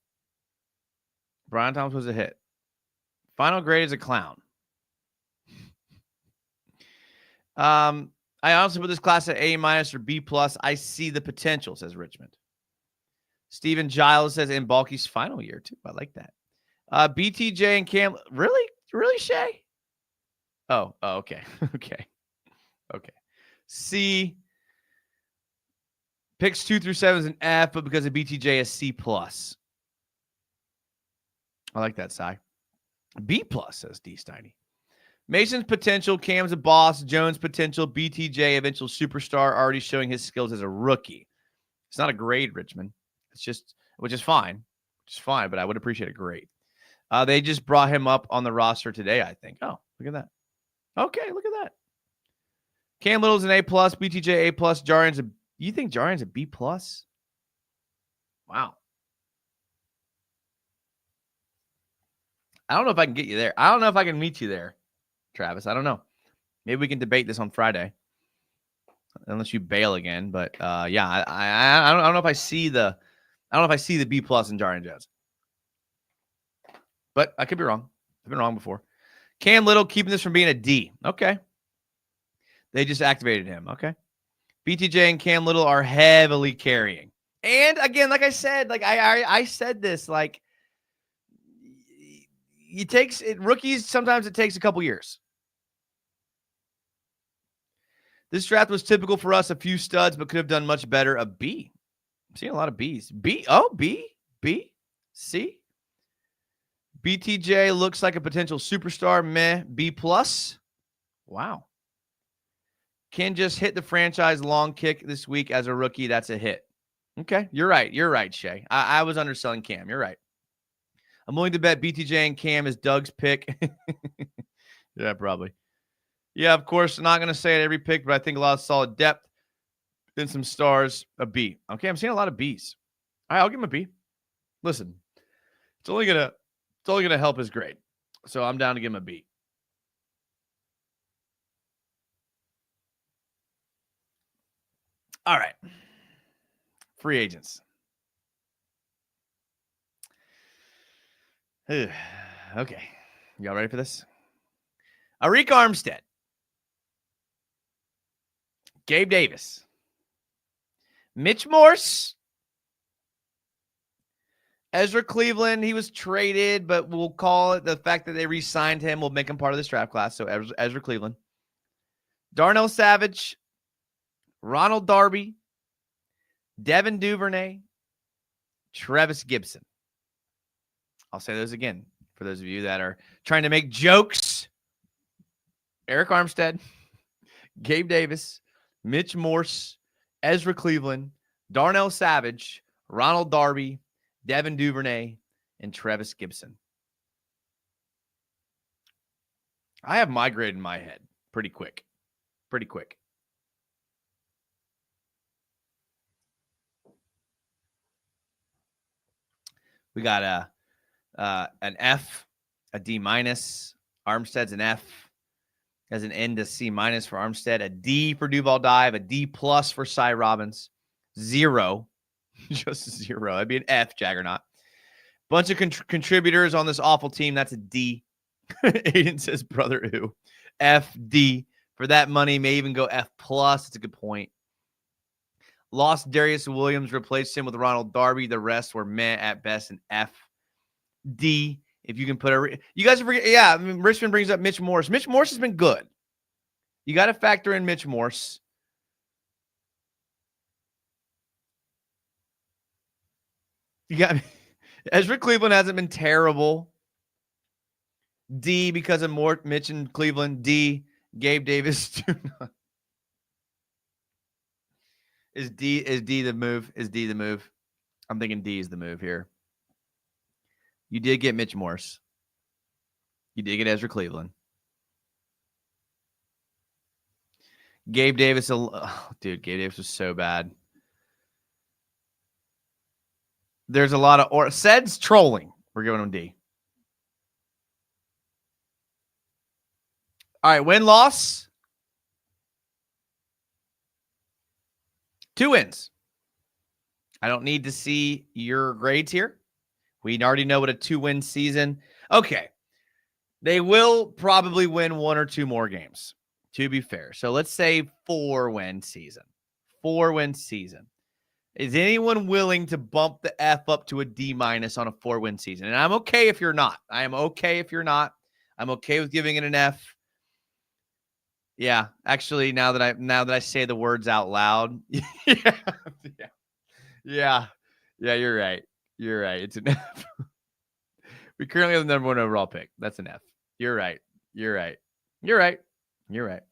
Final grade is a clown. I honestly put this class at A- or B+. I see the potential, says Richmond. Steven Giles says in Baalke's final year, too. I like that. BTJ and Cam. Really? Really, Shay? Oh, okay. Okay. C. Picks 2 through 7 is an F, but because of BTJ is C+. I like that, Cy. B+, says D. Steiny. Mason's potential, Cam's a boss. Jones' potential, BTJ, eventual superstar, already showing his skills as a rookie. It's not a grade, Richmond. It's just, which is fine. But I would appreciate a grade. They just brought him up on the roster today, I think. Oh, look at that. Okay, look at that. Cam Little's an A+, BTJ A+, you think Jarian's a B+? Wow. I don't know if I can get you there. I don't know if I can meet you there, Travis. I don't know. Maybe we can debate this on Friday, unless you bail again. But yeah, I don't know if I see the B+ in Jarian Jones. But I could be wrong. I've been wrong before. Cam Little keeping this from being a D. Okay. They just activated him. Okay. BTJ and Cam Little are heavily carrying. And again, like I said, like I said this, like rookies, sometimes it takes a couple years. This draft was typical for us, a few studs, but could have done much better. A B. I'm seeing a lot of Bs. B, C. BTJ looks like a potential superstar. Meh. B+. Wow. Can just hit the franchise long kick this week as a rookie. That's a hit. Okay. You're right, Shay. I was underselling Cam. You're right. I'm willing to bet BTJ and Cam is Doug's pick. Yeah, probably. Yeah, of course. I'm not going to say it every pick, but I think a lot of solid depth and some stars. A B. Okay, I'm seeing a lot of Bs. All right, I'll give him a B. Listen, it's only gonna help his grade. So I'm down to give him a B. All right. Free agents. Okay. Y'all ready for this? Arik Armstead. Gabe Davis. Mitch Morse. Ezra Cleveland, he was traded, but we'll call it the fact that they re-signed him will make him part of this draft class. So Ezra Cleveland. Darnell Savage. Ronald Darby, Devin Duvernay, Trevis Gibson. I'll say those again for those of you that are trying to make jokes. Eric Armstead, Gabe Davis, Mitch Morse, Ezra Cleveland, Darnell Savage, Ronald Darby, Devin Duvernay, and Trevis Gibson. I have my grade in my head pretty quick. We got an F, a D minus. Armstead's an F. As an N to C minus for Armstead. A D for Duval Dive. A D plus for Cy Robbins. 0. Just 0. That'd be an F, Jaggernaut. Bunch of contributors on this awful team. That's a D. Aiden says, brother who. F, D. For that money, may even go F plus. It's a good point. Lost Darius Williams, replaced him with Ronald Darby. The rest were meh at best, an F. D. If you can put you guys are forgetting. Yeah, I mean, Richmond brings up Mitch Morse. Mitch Morse has been good. You got to factor in Mitch Morse. You got Ezra Cleveland hasn't been terrible. D because of Mitch and Cleveland. D. Gabe Davis. Is D the move? Is D the move? I'm thinking D is the move here. You did get Mitch Morse. You did get Ezra Cleveland. Gabe Davis. Dude, Gabe Davis was so bad. There's a lot of Sed's trolling. We're giving him D. All right, win-loss. 2 wins. I don't need to see your grades here. We already know what a 2-win season. Okay. They will probably win 1 or 2 more games, to be fair. So let's say 4-win season. 4-win season. Is anyone willing to bump the F up to a D minus on a 4-win season? And I'm okay if you're not. I am okay if you're not. I'm okay with giving it an F. Yeah, actually, now that I say the words out loud, yeah, you're right. You're right. It's an F. We currently have the number 1 overall pick. That's an F. You're right. You're right. You're right. You're right.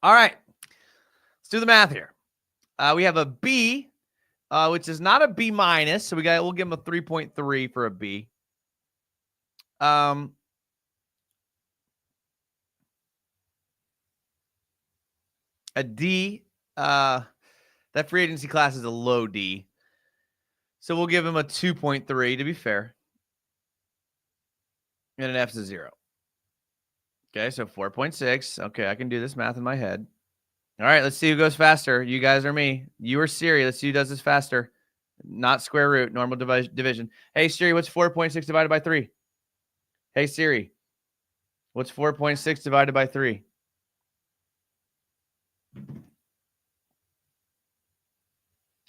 All right. Let's do the math here. We have a B, which is not a B minus, so we'll give him a 3.3 for a B. A D, that free agency class is a low D. So we'll give him a 2.3 to be fair. And an F is a 0. Okay, so 4.6. Okay, I can do this math in my head. All right, let's see who goes faster. You guys or me? You or Siri? Let's see who does this faster. Not square root, normal division. Hey, Siri, what's 4.6 divided by 3? Hey, Siri, what's 4.6 divided by 3?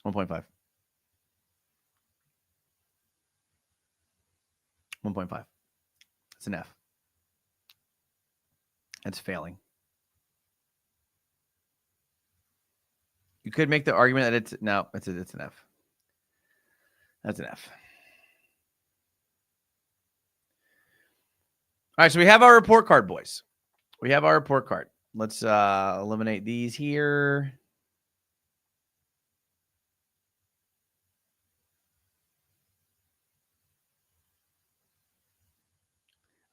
1.5. 1.5. It's an F. It's failing. You could make the argument that it's an F. That's an F. All right, so we have our report card, boys. We have our report card. Let's eliminate these here.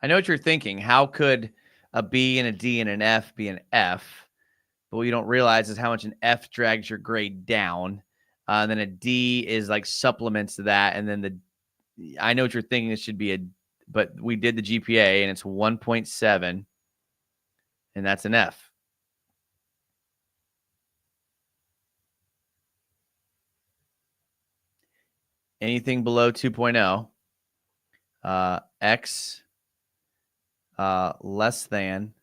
I know what you're thinking. How could a B and a D and an F be an F? But what you don't realize is how much an F drags your grade down. And then a D is like supplements to that. And then I know what you're thinking. It should be but we did the GPA and it's 1.7. And that's an F. Anything below 2.0, X less than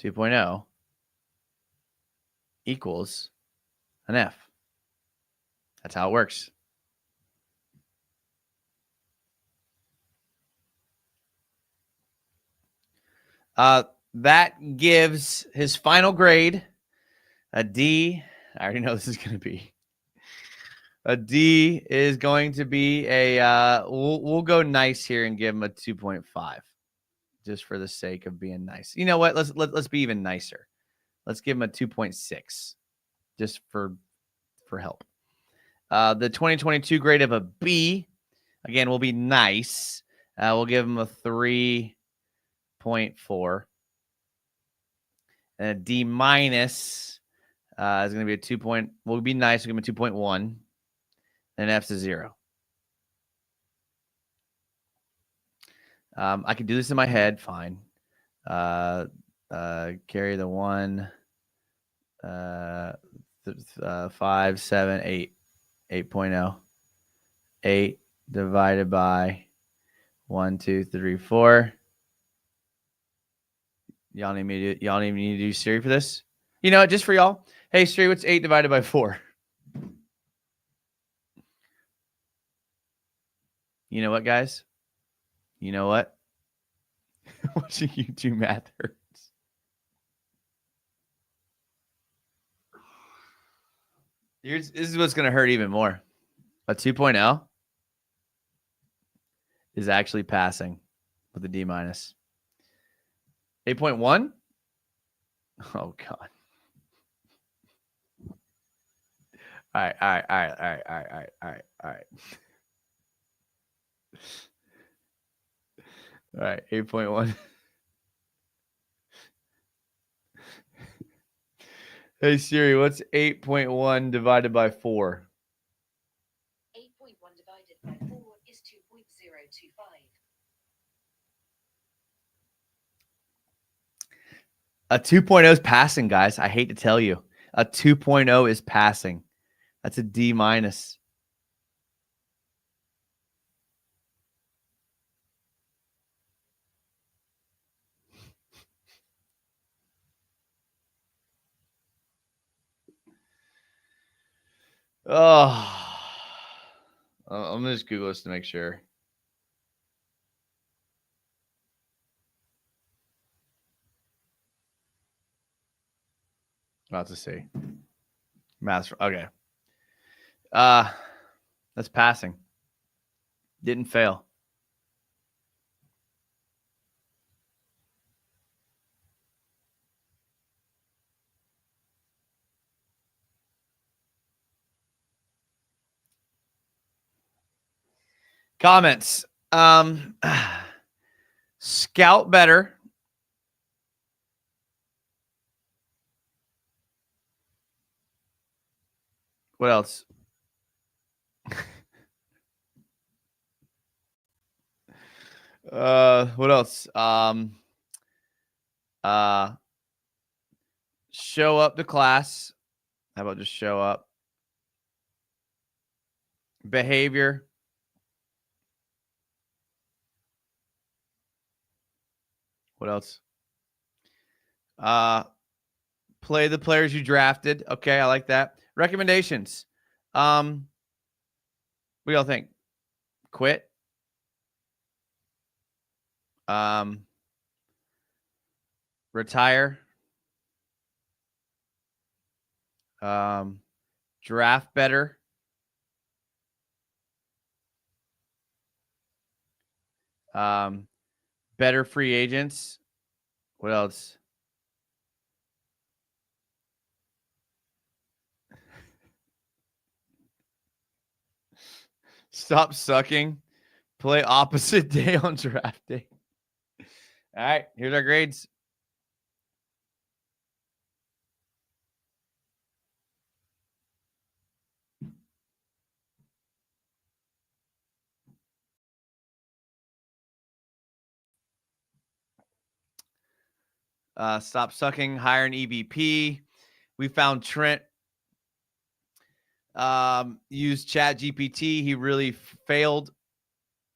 2.0 equals an F. That's how it works. That gives his final grade a D. I already know this is going to be. A D is going to be a, we'll go nice here and give him a 2.5 just for the sake of being nice. You know what? Let's be even nicer. Let's give him a 2.6 just for help. The 2022 grade of a B, again, will be nice. We'll give him a 3.4. And a D minus is going to be a 2. We'll be nice. We'll give him a 2.1. And F's a 0. I can do this in my head. Fine. Carry the 1, 5, 7, 8, 8.0. 8 divided by 1, 2, 3, 4. Y'all need me to do Siri for this? You know, just for y'all. Hey, Siri, what's 8 divided by 4? You know what, guys? You know what? Watching YouTube math hurts. This is what's going to hurt even more. A 2.0 is actually passing with a D minus. 8.1? Oh, God. All right. All right, 8.1. Hey, Siri, what's 8.1 divided by 4? 8.1 divided by 4 is 2.025. A 2.0 is passing, guys. I hate to tell you. A 2.0 is passing. That's a D minus. Oh, I'm going to just Google this to make sure. About to see. Math. Okay. That's passing. Didn't fail. Comments. Scout better. What else? What else? Show up to class. How about just show up? Behavior. What else? Play the players you drafted. Okay, I like that. Recommendations. What do y'all think? Quit. Retire. Draft better. Better free agents. What else? Stop sucking. Play opposite day on draft day. All right, here's our grades. Stop sucking. Hire an EVP. We found Trent used Chat GPT. He really failed.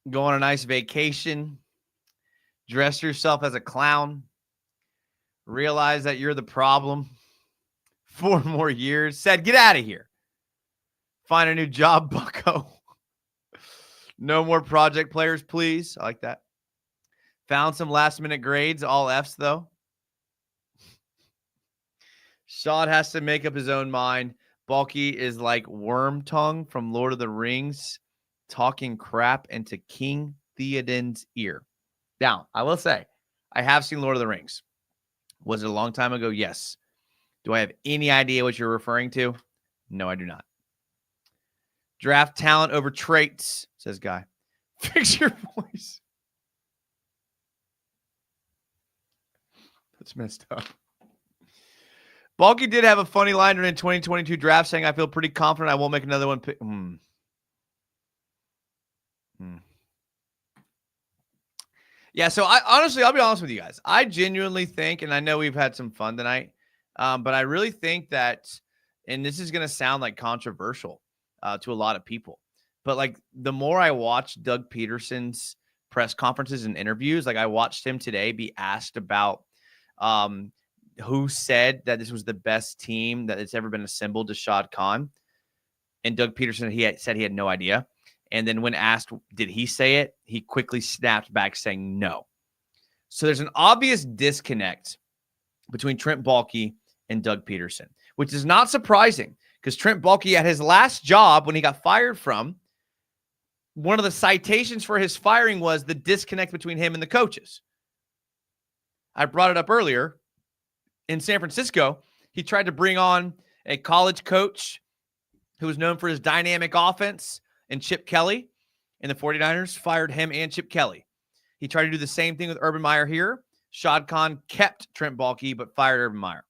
Go on a nice vacation. Dress yourself as a clown. Realize that you're the problem. 4 more years. Said, get out of here. Find a new job, bucko. No more project players, please. I like that. Found some last-minute grades, all Fs, though. Shad has to make up his own mind. Baalke is like Wormtongue from Lord of the Rings, talking crap into King Theoden's ear. Now, I will say, I have seen Lord of the Rings. Was it a long time ago? Yes. Do I have any idea what you're referring to? No, I do not. Draft talent over traits, says Guy. Fix your voice. That's messed up. Baalke did have a funny line during the 2022 draft saying, I feel pretty confident I won't make another one. Yeah, so I'll be honest with you guys. I genuinely think, and I know we've had some fun tonight, but I really think that, and this is going to sound like controversial to a lot of people, but like the more I watch Doug Pederson's press conferences and interviews, like I watched him today be asked about who said that this was the best team that it's ever been assembled to Shad Khan. And Doug Pederson, said he had no idea. And then when asked, did he say it? He quickly snapped back saying no. So there's an obvious disconnect between Trent Baalke and Doug Pederson, which is not surprising because Trent Baalke at his last job when he got fired from, one of the citations for his firing was the disconnect between him and the coaches. I brought it up earlier. In San Francisco, he tried to bring on a college coach who was known for his dynamic offense, and Chip Kelly, and the 49ers fired him and Chip Kelly. He tried to do the same thing with Urban Meyer here. Shad Khan kept Trent Baalke, but fired Urban Meyer.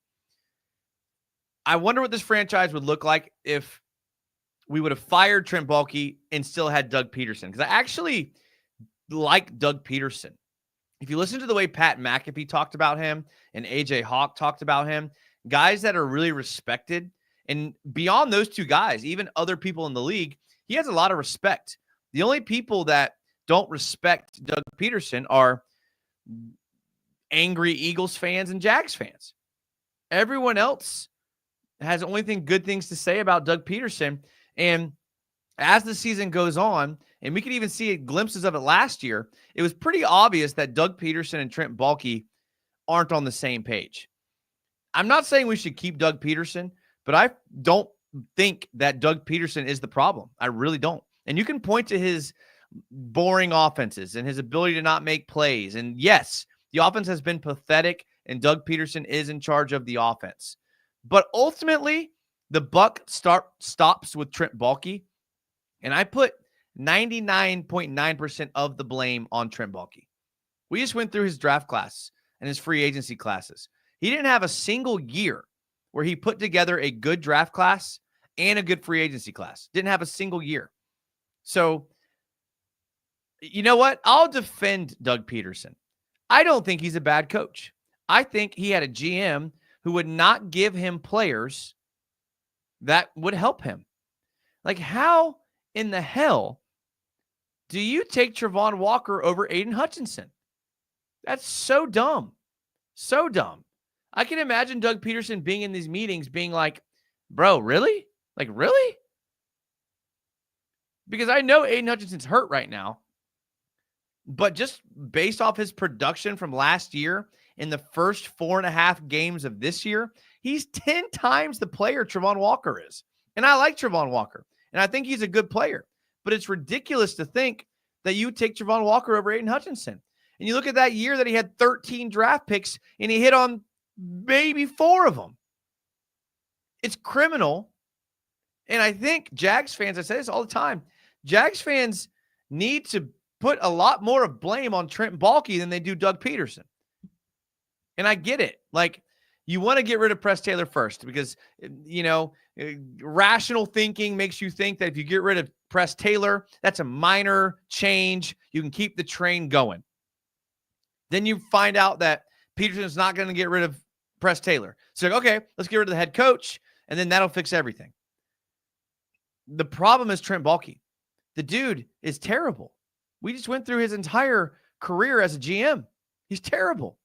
I wonder what this franchise would look like if we would have fired Trent Baalke and still had Doug Pederson, because I actually like Doug Pederson. If you listen to the way Pat McAfee talked about him and AJ Hawk talked about him, guys that are really respected, and beyond those two guys, even other people in the league, he has a lot of respect. The only people that don't respect Doug Pederson are angry Eagles fans and Jags fans. Everyone else has only good things to say about Doug Pederson. And as the season goes on, and we could even see glimpses of it last year, it was pretty obvious that Doug Pederson and Trent Baalke aren't on the same page. I'm not saying we should keep Doug Pederson, but I don't think that Doug Pederson is the problem. I really don't. And you can point to his boring offenses and his ability to not make plays. And yes, the offense has been pathetic, and Doug Pederson is in charge of the offense. But ultimately, the buck stops with Trent Baalke, and I put 99.9% of the blame on Trent Baalke. We just went through his draft class and his free agency classes. He didn't have a single year where he put together a good draft class and a good free agency class. Didn't have a single year. So, you know what? I'll defend Doug Pederson. I don't think he's a bad coach. I think he had a GM who would not give him players that would help him. Like, how in the hell do you take Travon Walker over Aiden Hutchinson? That's so dumb. So dumb. I can imagine Doug Pederson being in these meetings being like, bro, really? Like, really? Because I know Aiden Hutchinson's hurt right now. But just based off his production from last year in the first 4.5 games of this year, he's 10 times the player Travon Walker is. And I like Travon Walker. And I think he's a good player. But it's ridiculous to think that you take Travon Walker over Aiden Hutchinson. And you look at that year that he had 13 draft picks and he hit on maybe 4 of them. It's criminal. And I think Jags fans, I say this all the time, Jags fans need to put a lot more of blame on Trent Baalke than they do Doug Pederson. And I get it. Like, you want to get rid of Press Taylor first because, you know, rational thinking makes you think that if you get rid of Press Taylor, that's a minor change. You can keep the train going. Then you find out that Peterson's not going to get rid of Press Taylor. So, okay, let's get rid of the head coach, and then that'll fix everything. The problem is Trent Baalke. The dude is terrible. We just went through his entire career as a GM. He's terrible.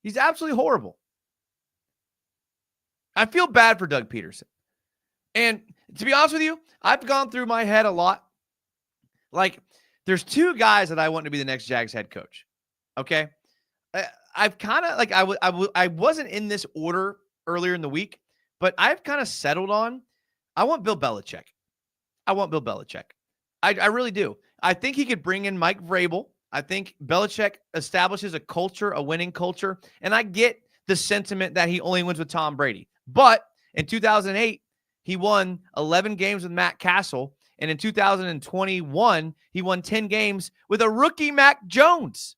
He's absolutely horrible. I feel bad for Doug Pederson. And to be honest with you, I've gone through my head a lot. Like, there's 2 guys that I want to be the next Jags head coach. Okay. I've kind of like, I wasn't in this order earlier in the week, but I've kind of settled on, I want Bill Belichick. I want Bill Belichick. I really do. I think he could bring in Mike Vrabel. I think Belichick establishes a culture, a winning culture. And I get the sentiment that he only wins with Tom Brady. But in 2008, he won 11 games with Matt Castle. And in 2021, he won 10 games with a rookie Mac Jones.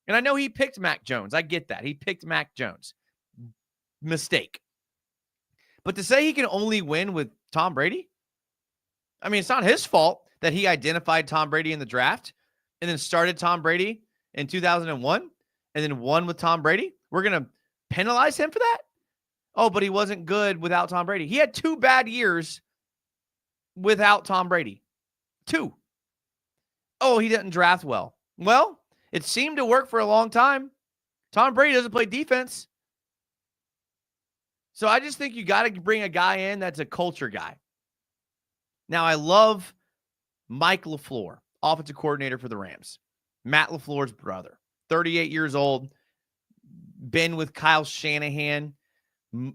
And I know he picked Mac Jones. I get that. He picked Mac Jones. Mistake. But to say he can only win with Tom Brady? I mean, it's not his fault that he identified Tom Brady in the draft and then started Tom Brady in 2001 and then won with Tom Brady. We're going to penalize him for that? Oh, but he wasn't good without Tom Brady. He had 2 bad years without Tom Brady. 2. Oh, he didn't draft well. Well, it seemed to work for a long time. Tom Brady doesn't play defense. So I just think you got to bring a guy in that's a culture guy. Now, I love Mike LaFleur, offensive coordinator for the Rams. Matt LaFleur's brother, 38 years old, been with Kyle Shanahan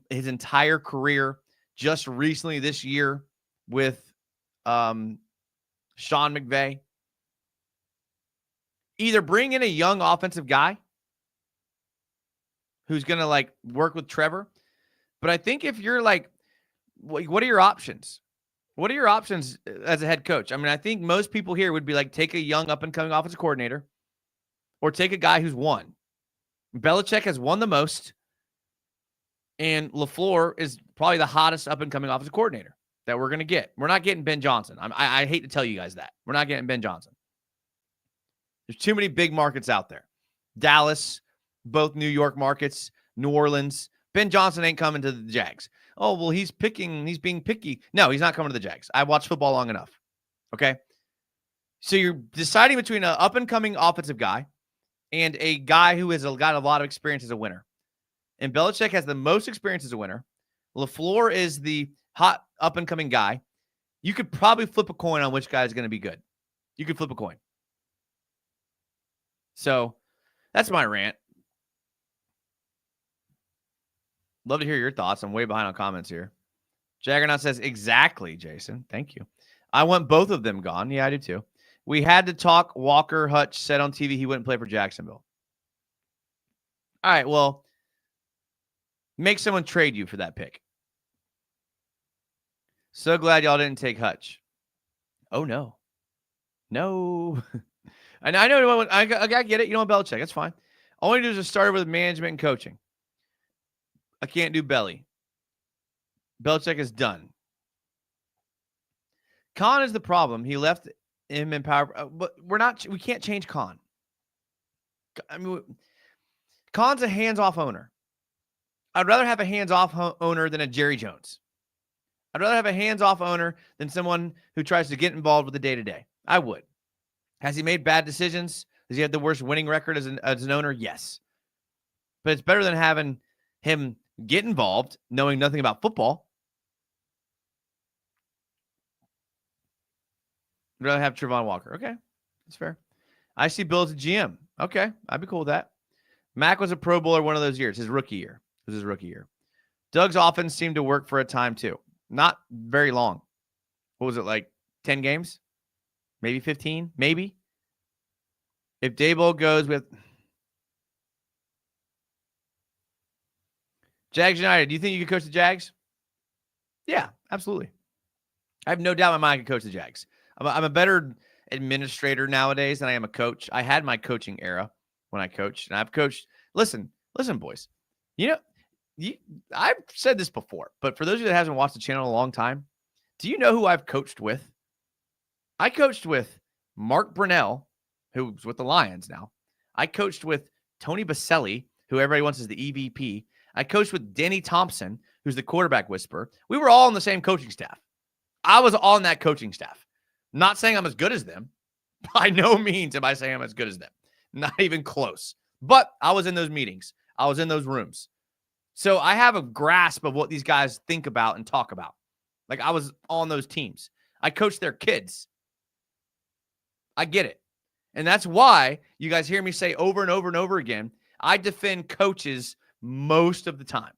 his entire career, just recently this year with Sean McVay. Either bring in a young offensive guy who's going to like work with Trevor. But I think if you're like, what are your options? What are your options as a head coach? I mean, I think most people here would be like, take a young up-and-coming offensive coordinator or take a guy who's won. Belichick has won the most, and LaFleur is probably the hottest up-and-coming offensive coordinator that we're going to get. We're not getting Ben Johnson. I hate to tell you guys that. We're not getting Ben Johnson. There's too many big markets out there. Dallas, both New York markets, New Orleans. Ben Johnson ain't coming to the Jags. Oh, well, he's being picky. No, he's not coming to the Jags. I watched football long enough. Okay? So you're deciding between an up-and-coming offensive guy and a guy who has got a lot of experience as a winner. And Belichick has the most experience as a winner. LaFleur is the hot up-and-coming guy. You could probably flip a coin on which guy is going to be good. You could flip a coin. So that's my rant. Love to hear your thoughts. I'm way behind on comments here. Jaggernaut says, exactly, Jason. Thank you. I want both of them gone. Yeah, I do too. We had to talk. Walker Hutch said on TV he wouldn't play for Jacksonville. All right, well, make someone trade you for that pick. So glad y'all didn't take Hutch. Oh, no. No. And I know, I get it. You don't want Belichick. That's fine. All I do is just start with management and coaching. I can't do Belly. Belichick is done. Khan is the problem. He left him in power, but we can't change Khan. I mean, Khan's a hands-off owner. I'd rather have a hands-off owner than a Jerry Jones. I'd rather have a hands-off owner than someone who tries to get involved with the day-to-day. I would. Has he made bad decisions? Does he have the worst winning record as an owner? Yes. But it's better than having him get involved, knowing nothing about football. I'd rather have Trevon Walker. Okay, that's fair. I see Bill as a GM. Okay, I'd be cool with that. Mac was a Pro Bowler one of those years, his rookie year. It was his rookie year. Doug's offense seemed to work for a time too. Not very long. What was it, like 10 games? Maybe 15? Maybe. If Daboll goes with Jags United, do you think you could coach the Jags? Yeah, absolutely. I have no doubt in my mind I could coach the Jags. I'm a better administrator nowadays than I am a coach. I had my coaching era when I coached, and I've coached. Listen, boys. You know, I've said this before, but for those of you that haven't watched the channel in a long time, do you know who I've coached with? I coached with Mark Brunell, who's with the Lions now. I coached with Tony Baselli, who everybody wants as the EVP. I coached with Danny Thompson, who's the quarterback whisperer. We were all on the same coaching staff. I was on that coaching staff. Not saying I'm as good as them. By no means am I saying I'm as good as them. Not even close. But I was in those meetings. I was in those rooms. So I have a grasp of what these guys think about and talk about. Like, I was on those teams. I coached their kids. I get it. And that's why you guys hear me say over and over and over again, I defend coaches most of the time.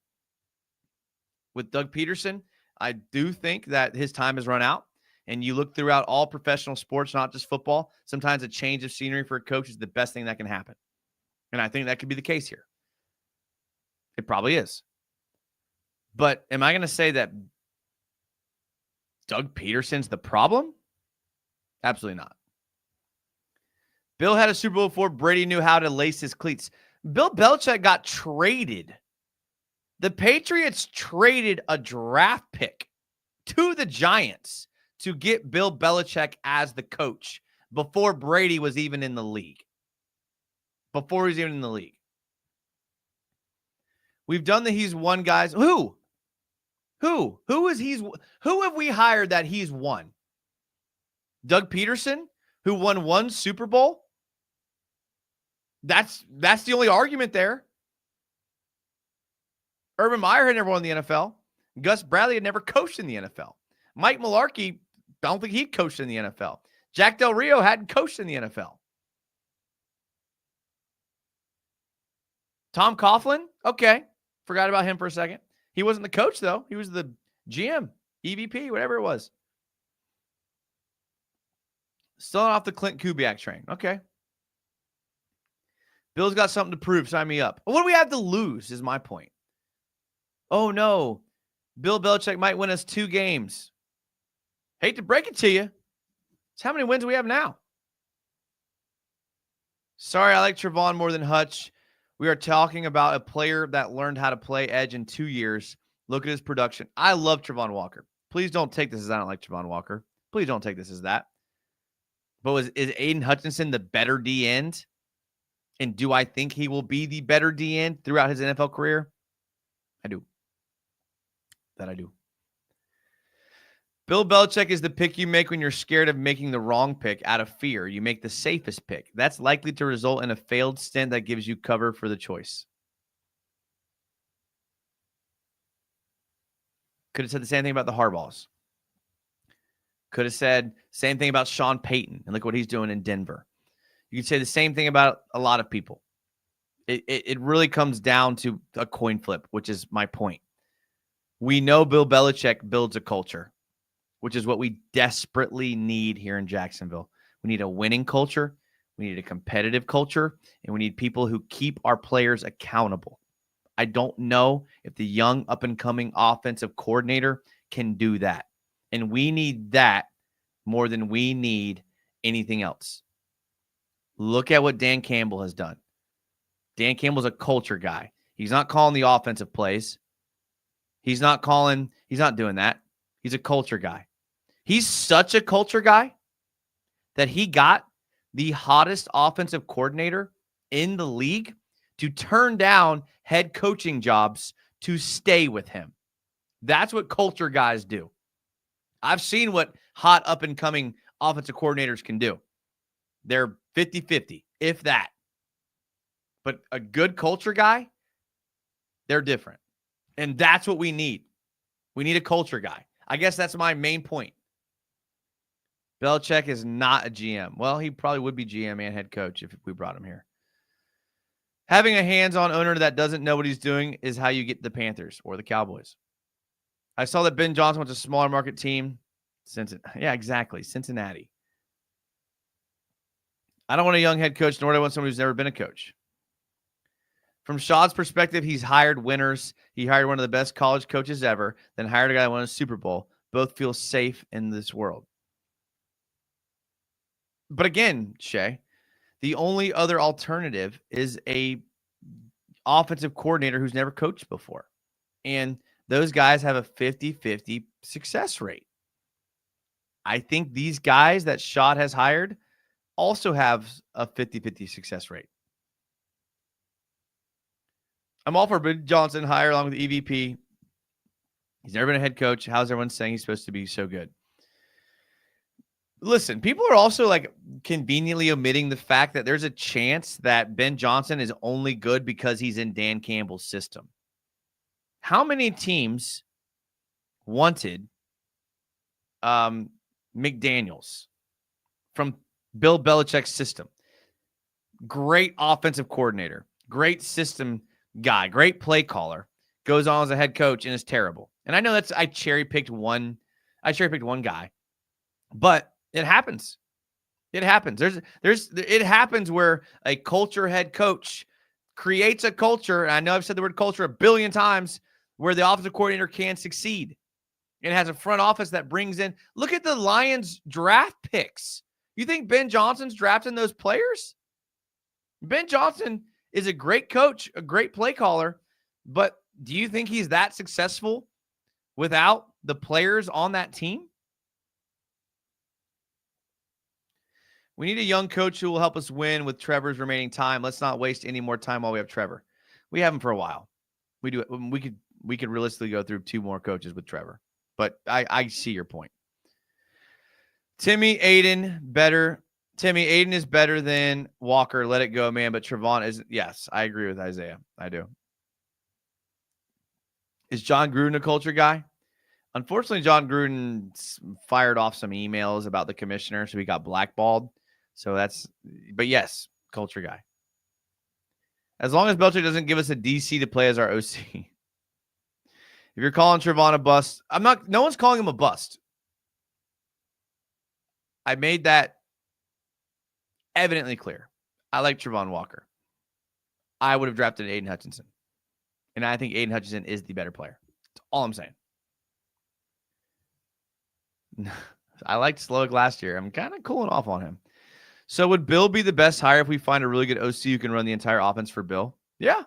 With Doug Pederson, I do think that his time has run out. And you look throughout all professional sports, not just football, sometimes a change of scenery for a coach is the best thing that can happen. And I think that could be the case here. It probably is. But am I going to say that Doug Pederson's the problem? Absolutely not. Bill had a Super Bowl before Brady knew how to lace his cleats. Bill Belichick got traded. The Patriots traded a draft pick to the Giants to get Bill Belichick as the coach before Brady was even in the league. Before he was even in the league. We've done the he's won guys. Who have we hired that he's won? Doug Pederson, who won one Super Bowl? That's the only argument there. Urban Meyer had never won the NFL. Gus Bradley had never coached in the NFL. Mike Mularkey, I don't think he coached in the NFL. Jack Del Rio hadn't coached in the NFL. Tom Coughlin, okay. Forgot about him for a second. He wasn't the coach, though. He was the GM, EVP, whatever it was. Still off the Clint Kubiak train. Okay. Bill's got something to prove. Sign me up. What do we have to lose is my point. Oh, no. Bill Belichick might win us 2 games. Hate to break it to you. It's how many wins we have now. Sorry, I like Trevon more than Hutch. We are talking about a player that learned how to play edge in 2 years. Look at his production. I love Trevon Walker. Please don't take this as I don't like Trevon Walker. Please don't take this as that. But is Aiden Hutchinson the better D end? And do I think he will be the better D end throughout his NFL career? I do. That I do. Bill Belichick is the pick you make when you're scared of making the wrong pick out of fear. You make the safest pick. That's likely to result in a failed stint that gives you cover for the choice. Could have said the same thing about the Harbaughs. Could have said same thing about Sean Payton, and look what he's doing in Denver. You could say the same thing about a lot of people. It really comes down to a coin flip, which is my point. We know Bill Belichick builds a culture, which is what we desperately need here in Jacksonville. We need a winning culture. We need a competitive culture, and we need people who keep our players accountable. I don't know if the young up-and-coming offensive coordinator can do that. And we need that more than we need anything else. Look at what Dan Campbell has done. Dan Campbell's a culture guy. He's not calling the offensive plays. He's not doing that. He's a culture guy. He's such a culture guy that he got the hottest offensive coordinator in the league to turn down head coaching jobs to stay with him. That's what culture guys do. I've seen what hot up-and-coming offensive coordinators can do. They're 50-50, if that. But a good culture guy, they're different. And that's what we need. We need a culture guy. I guess that's my main point. Belichick is not a GM. Well, he probably would be GM and head coach if we brought him here. Having a hands-on owner that doesn't know what he's doing is how you get the Panthers or the Cowboys. I saw that Ben Johnson wants a smaller market team. Yeah, exactly. Cincinnati. I don't want a young head coach, nor do I want somebody who's never been a coach. From Shad's perspective, he's hired winners. He hired one of the best college coaches ever, then hired a guy that won a Super Bowl. Both feel safe in this world. But again, Shay, the only other alternative is a offensive coordinator who's never coached before. And those guys have a 50-50 success rate. I think these guys that Shad has hired also have a 50-50 success rate. I'm all for Ben Johnson hire along with the EVP. He's never been a head coach. How's everyone saying he's supposed to be so good? Listen, people are also like conveniently omitting the fact that there's a chance that Ben Johnson is only good because he's in Dan Campbell's system. How many teams wanted McDaniels from Bill Belichick's system? great offensive coordinator, great system guy, great play caller, goes on as a head coach and is terrible. And I know I cherry picked one guy, but it happens. It happens. It happens where a culture head coach creates a culture. And I know I've said the word culture a billion times, where the offensive coordinator can succeed and has a front office that brings in. Look at the Lions draft picks. You think Ben Johnson's drafting those players? Ben Johnson is a great coach, a great play caller, but do you think he's that successful without the players on that team? We need a young coach who will help us win with Trevor's remaining time. Let's not waste any more time while we have Trevor. We have him for a while. We do. We could realistically go through 2 more coaches with Trevor, but I see your point. Timmy Aiden is better than Walker. Let it go, man. But Trevon isn't. Yes, I agree with Isaiah. I do. Is John Gruden a culture guy? Unfortunately, John Gruden fired off some emails about the commissioner, so he got blackballed. So but yes, culture guy. As long as Belichick doesn't give us a DC to play as our OC. If you're calling Trevon a bust, no one's calling him a bust. I made that evidently clear. I like Trevon Walker. I would have drafted Aiden Hutchinson. And I think Aiden Hutchinson is the better player. That's all I'm saying. I liked Slowick last year. I'm kind of cooling off on him. So would Bill be the best hire if we find a really good OC who can run the entire offense for Bill? Yeah,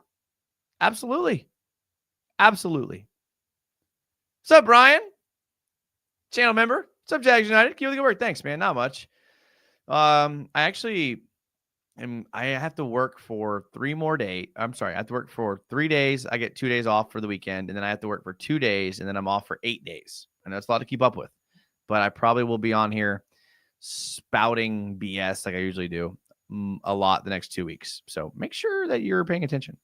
absolutely. Absolutely. What's up, Brian? Channel member. What's up, Jags United? Keep up the good work. Thanks, man. Not much. I have to work for 3 more days. I'm sorry. I have to work for 3 days. I get 2 days off for the weekend, and then I have to work for 2 days, and then I'm off for 8 days. I know it's a lot to keep up with, but I probably will be on here spouting BS like I usually do a lot the next 2 weeks. So make sure that you're paying attention,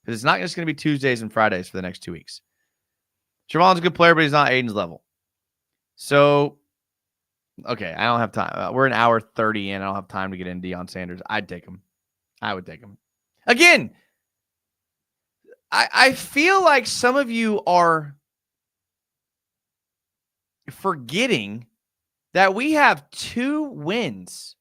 because it's not just going to be Tuesdays and Fridays for the next 2 weeks. Trevon's a good player, but he's not Aiden's level. So, okay, I don't have time. We're an hour 30 in. I don't have time to get in Deion Sanders. I'd take him. I would take him. Again, I feel like some of you are forgetting that we have 2 wins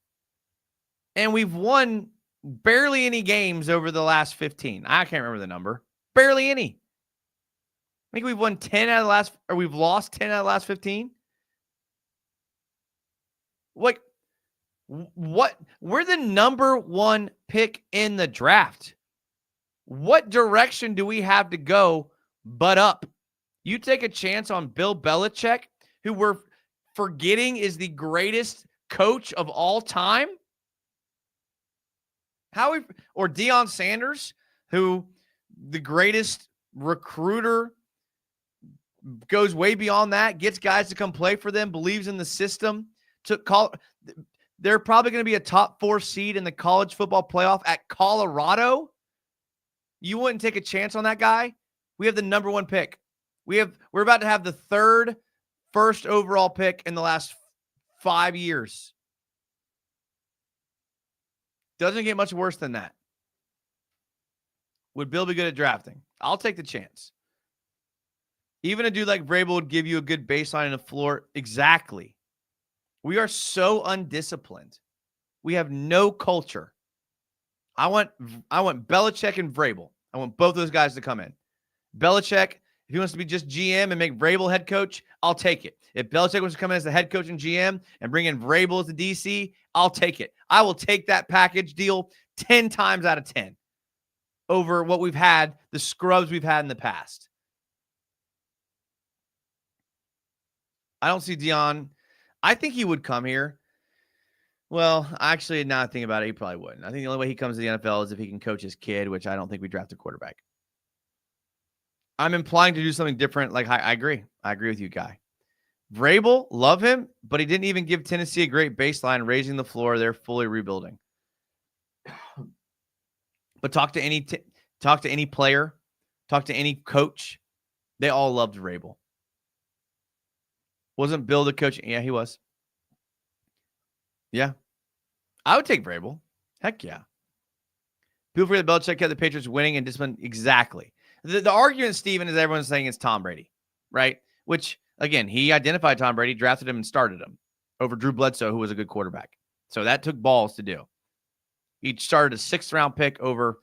and we've won barely any games over the last 15. I can't remember the number. Barely any. I think we've won 10 out of the last, or we've lost 10 out of the last 15. Like, what? We're the number 1 pick in the draft. What direction do we have to go but up? You take a chance on Bill Belichick, who we're forgetting is the greatest coach of all time? Or Deion Sanders, who the greatest recruiter, goes way beyond that, gets guys to come play for them, believes in the system. They're probably going to be a top 4 seed in the college football playoff at Colorado. You wouldn't take a chance on that guy? We have the number 1 pick. We're about to have the 3rd first overall pick in the last 5 years. Doesn't get much worse than that. Would Bill be good at drafting? I'll take the chance. Even a dude like Vrabel would give you a good baseline and a floor. Exactly. We are so undisciplined. We have no culture. I want Belichick and Vrabel. I want both those guys to come in. Belichick, if he wants to be just GM and make Vrabel head coach, I'll take it. If Belichick wants to come in as the head coach and GM and bring in Vrabel as the DC, I'll take it. I will take that package deal 10 times out of 10 over what we've had, the scrubs we've had in the past. I don't see Deion. I think he would come here. Well, actually, now I think about it, he probably wouldn't. I think the only way he comes to the NFL is if he can coach his kid, which I don't think we draft a quarterback. I'm implying to do something different. Like, I agree. I agree with you, Guy. Vrabel, love him, but he didn't even give Tennessee a great baseline, raising the floor. They're fully rebuilding. But talk to any player, talk to any coach. They all loved Vrabel. Wasn't Bill the coach? Yeah, he was. Yeah. I would take Vrabel. Heck yeah. People forget that Belichick kept the Patriots winning and discipline. Exactly. The argument, Steven, is everyone's saying it's Tom Brady, right? Which, again, he identified Tom Brady, drafted him, and started him over Drew Bledsoe, who was a good quarterback. So that took balls to do. He started a 6th-round pick over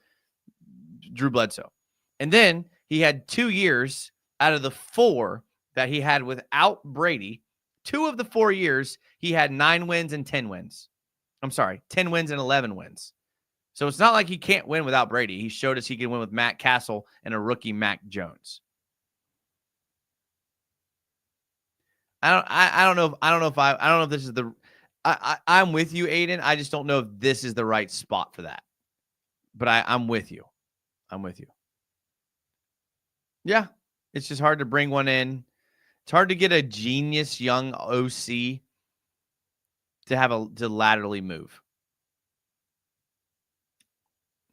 Drew Bledsoe. And then he had 2 years out of the 4 that he had without Brady. 2 of the 4 years, he had 9 wins and 10 wins. I'm sorry, 10 wins and 11 wins. So it's not like he can't win without Brady. He showed us he can win with Matt Castle and a rookie Mac Jones. I don't know if this is the I'm with you, Aiden. I just don't know if this is the right spot for that. But I'm with you. I'm with you. Yeah. It's just hard to bring one in. It's hard to get a genius young OC to laterally move.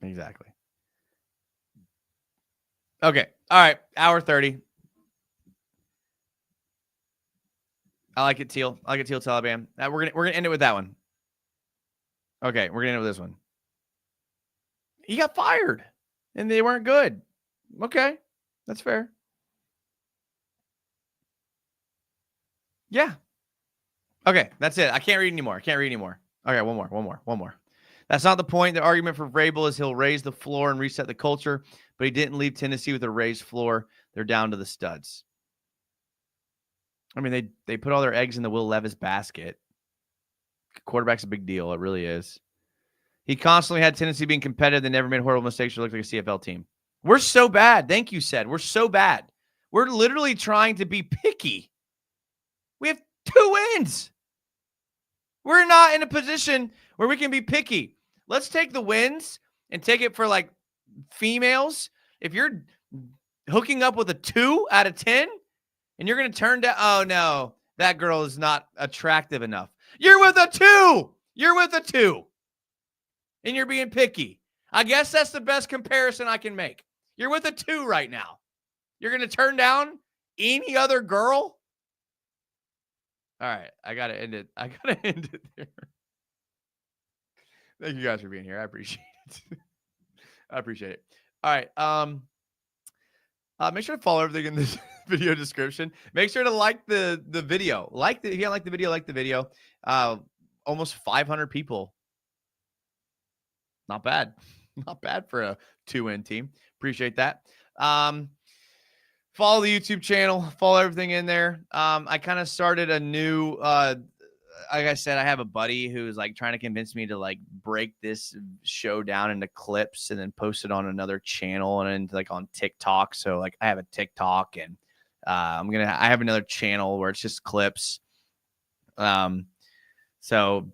Exactly. Okay. All right. Hour 30. I like it, Teal. I like it, Teal Taliban. We're gonna end it with that one. Okay, we're gonna end it with this one. He got fired, and they weren't good. Okay, that's fair. Yeah. Okay, that's it. I can't read anymore. Okay, one more. That's not the point. The argument for Vrabel is he'll raise the floor and reset the culture, but he didn't leave Tennessee with a raised floor. They're down to the studs. I mean, they put all their eggs in the Will Levis basket. Quarterback's a big deal. It really is. He constantly had Tennessee being competitive. They never made horrible mistakes or looked like a CFL team. We're so bad. Thank you, Said. We're so bad. We're literally trying to be picky. We have 2 wins. We're not in a position where we can be picky. Let's take the wins and take it for like females. If you're hooking up with a 2 out of 10, and you're going to turn down, oh, no, that girl is not attractive enough. You're with a 2. And you're being picky. I guess that's the best comparison I can make. You're with a 2 right now. You're going to turn down any other girl? All right, I got to end it. There. Thank you guys for being here. I appreciate it. All right. Make sure to follow everything in this video description. Make sure to like the video. If you don't like the video, like the video. Almost 500 people. Not bad. Not bad for a 2-win team. Appreciate that. Follow the YouTube channel. Follow everything in there. I kind of started a new like I said, I have a buddy who's like trying to convince me to like break this show down into clips and then post it on another channel and like on TikTok. So like I have a TikTok and I have another channel where it's just clips. So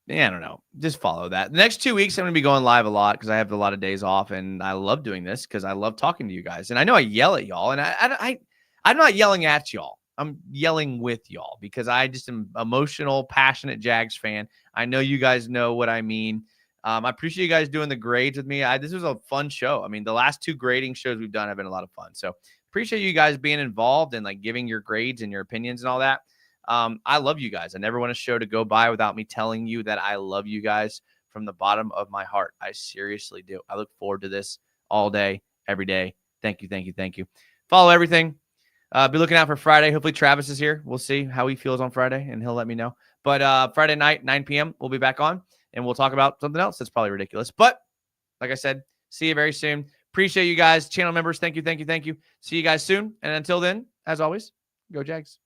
yeah, I don't know. Just follow that. The next 2 weeks, I'm going to be going live a lot because I have a lot of days off and I love doing this because I love talking to you guys. And I know I yell at y'all and I'm not yelling at y'all. I'm yelling with y'all because I just am emotional, passionate Jags fan. I know you guys know what I mean. I appreciate you guys doing the grades with me. This was a fun show. I mean, the last 2 grading shows we've done have been a lot of fun. So appreciate you guys being involved and like giving your grades and your opinions and all that. I love you guys. I never want a show to go by without me telling you that I love you guys from the bottom of my heart. I seriously do. I look forward to this all day, every day. Thank you. Follow everything. Be looking out for Friday. Hopefully Travis is here. We'll see how he feels on Friday, and he'll let me know. But Friday night, 9 p.m., we'll be back on, and we'll talk about something else that's probably ridiculous. But like I said, see you very soon. Appreciate you guys. Channel members, thank you. See you guys soon. And until then, as always, go Jags.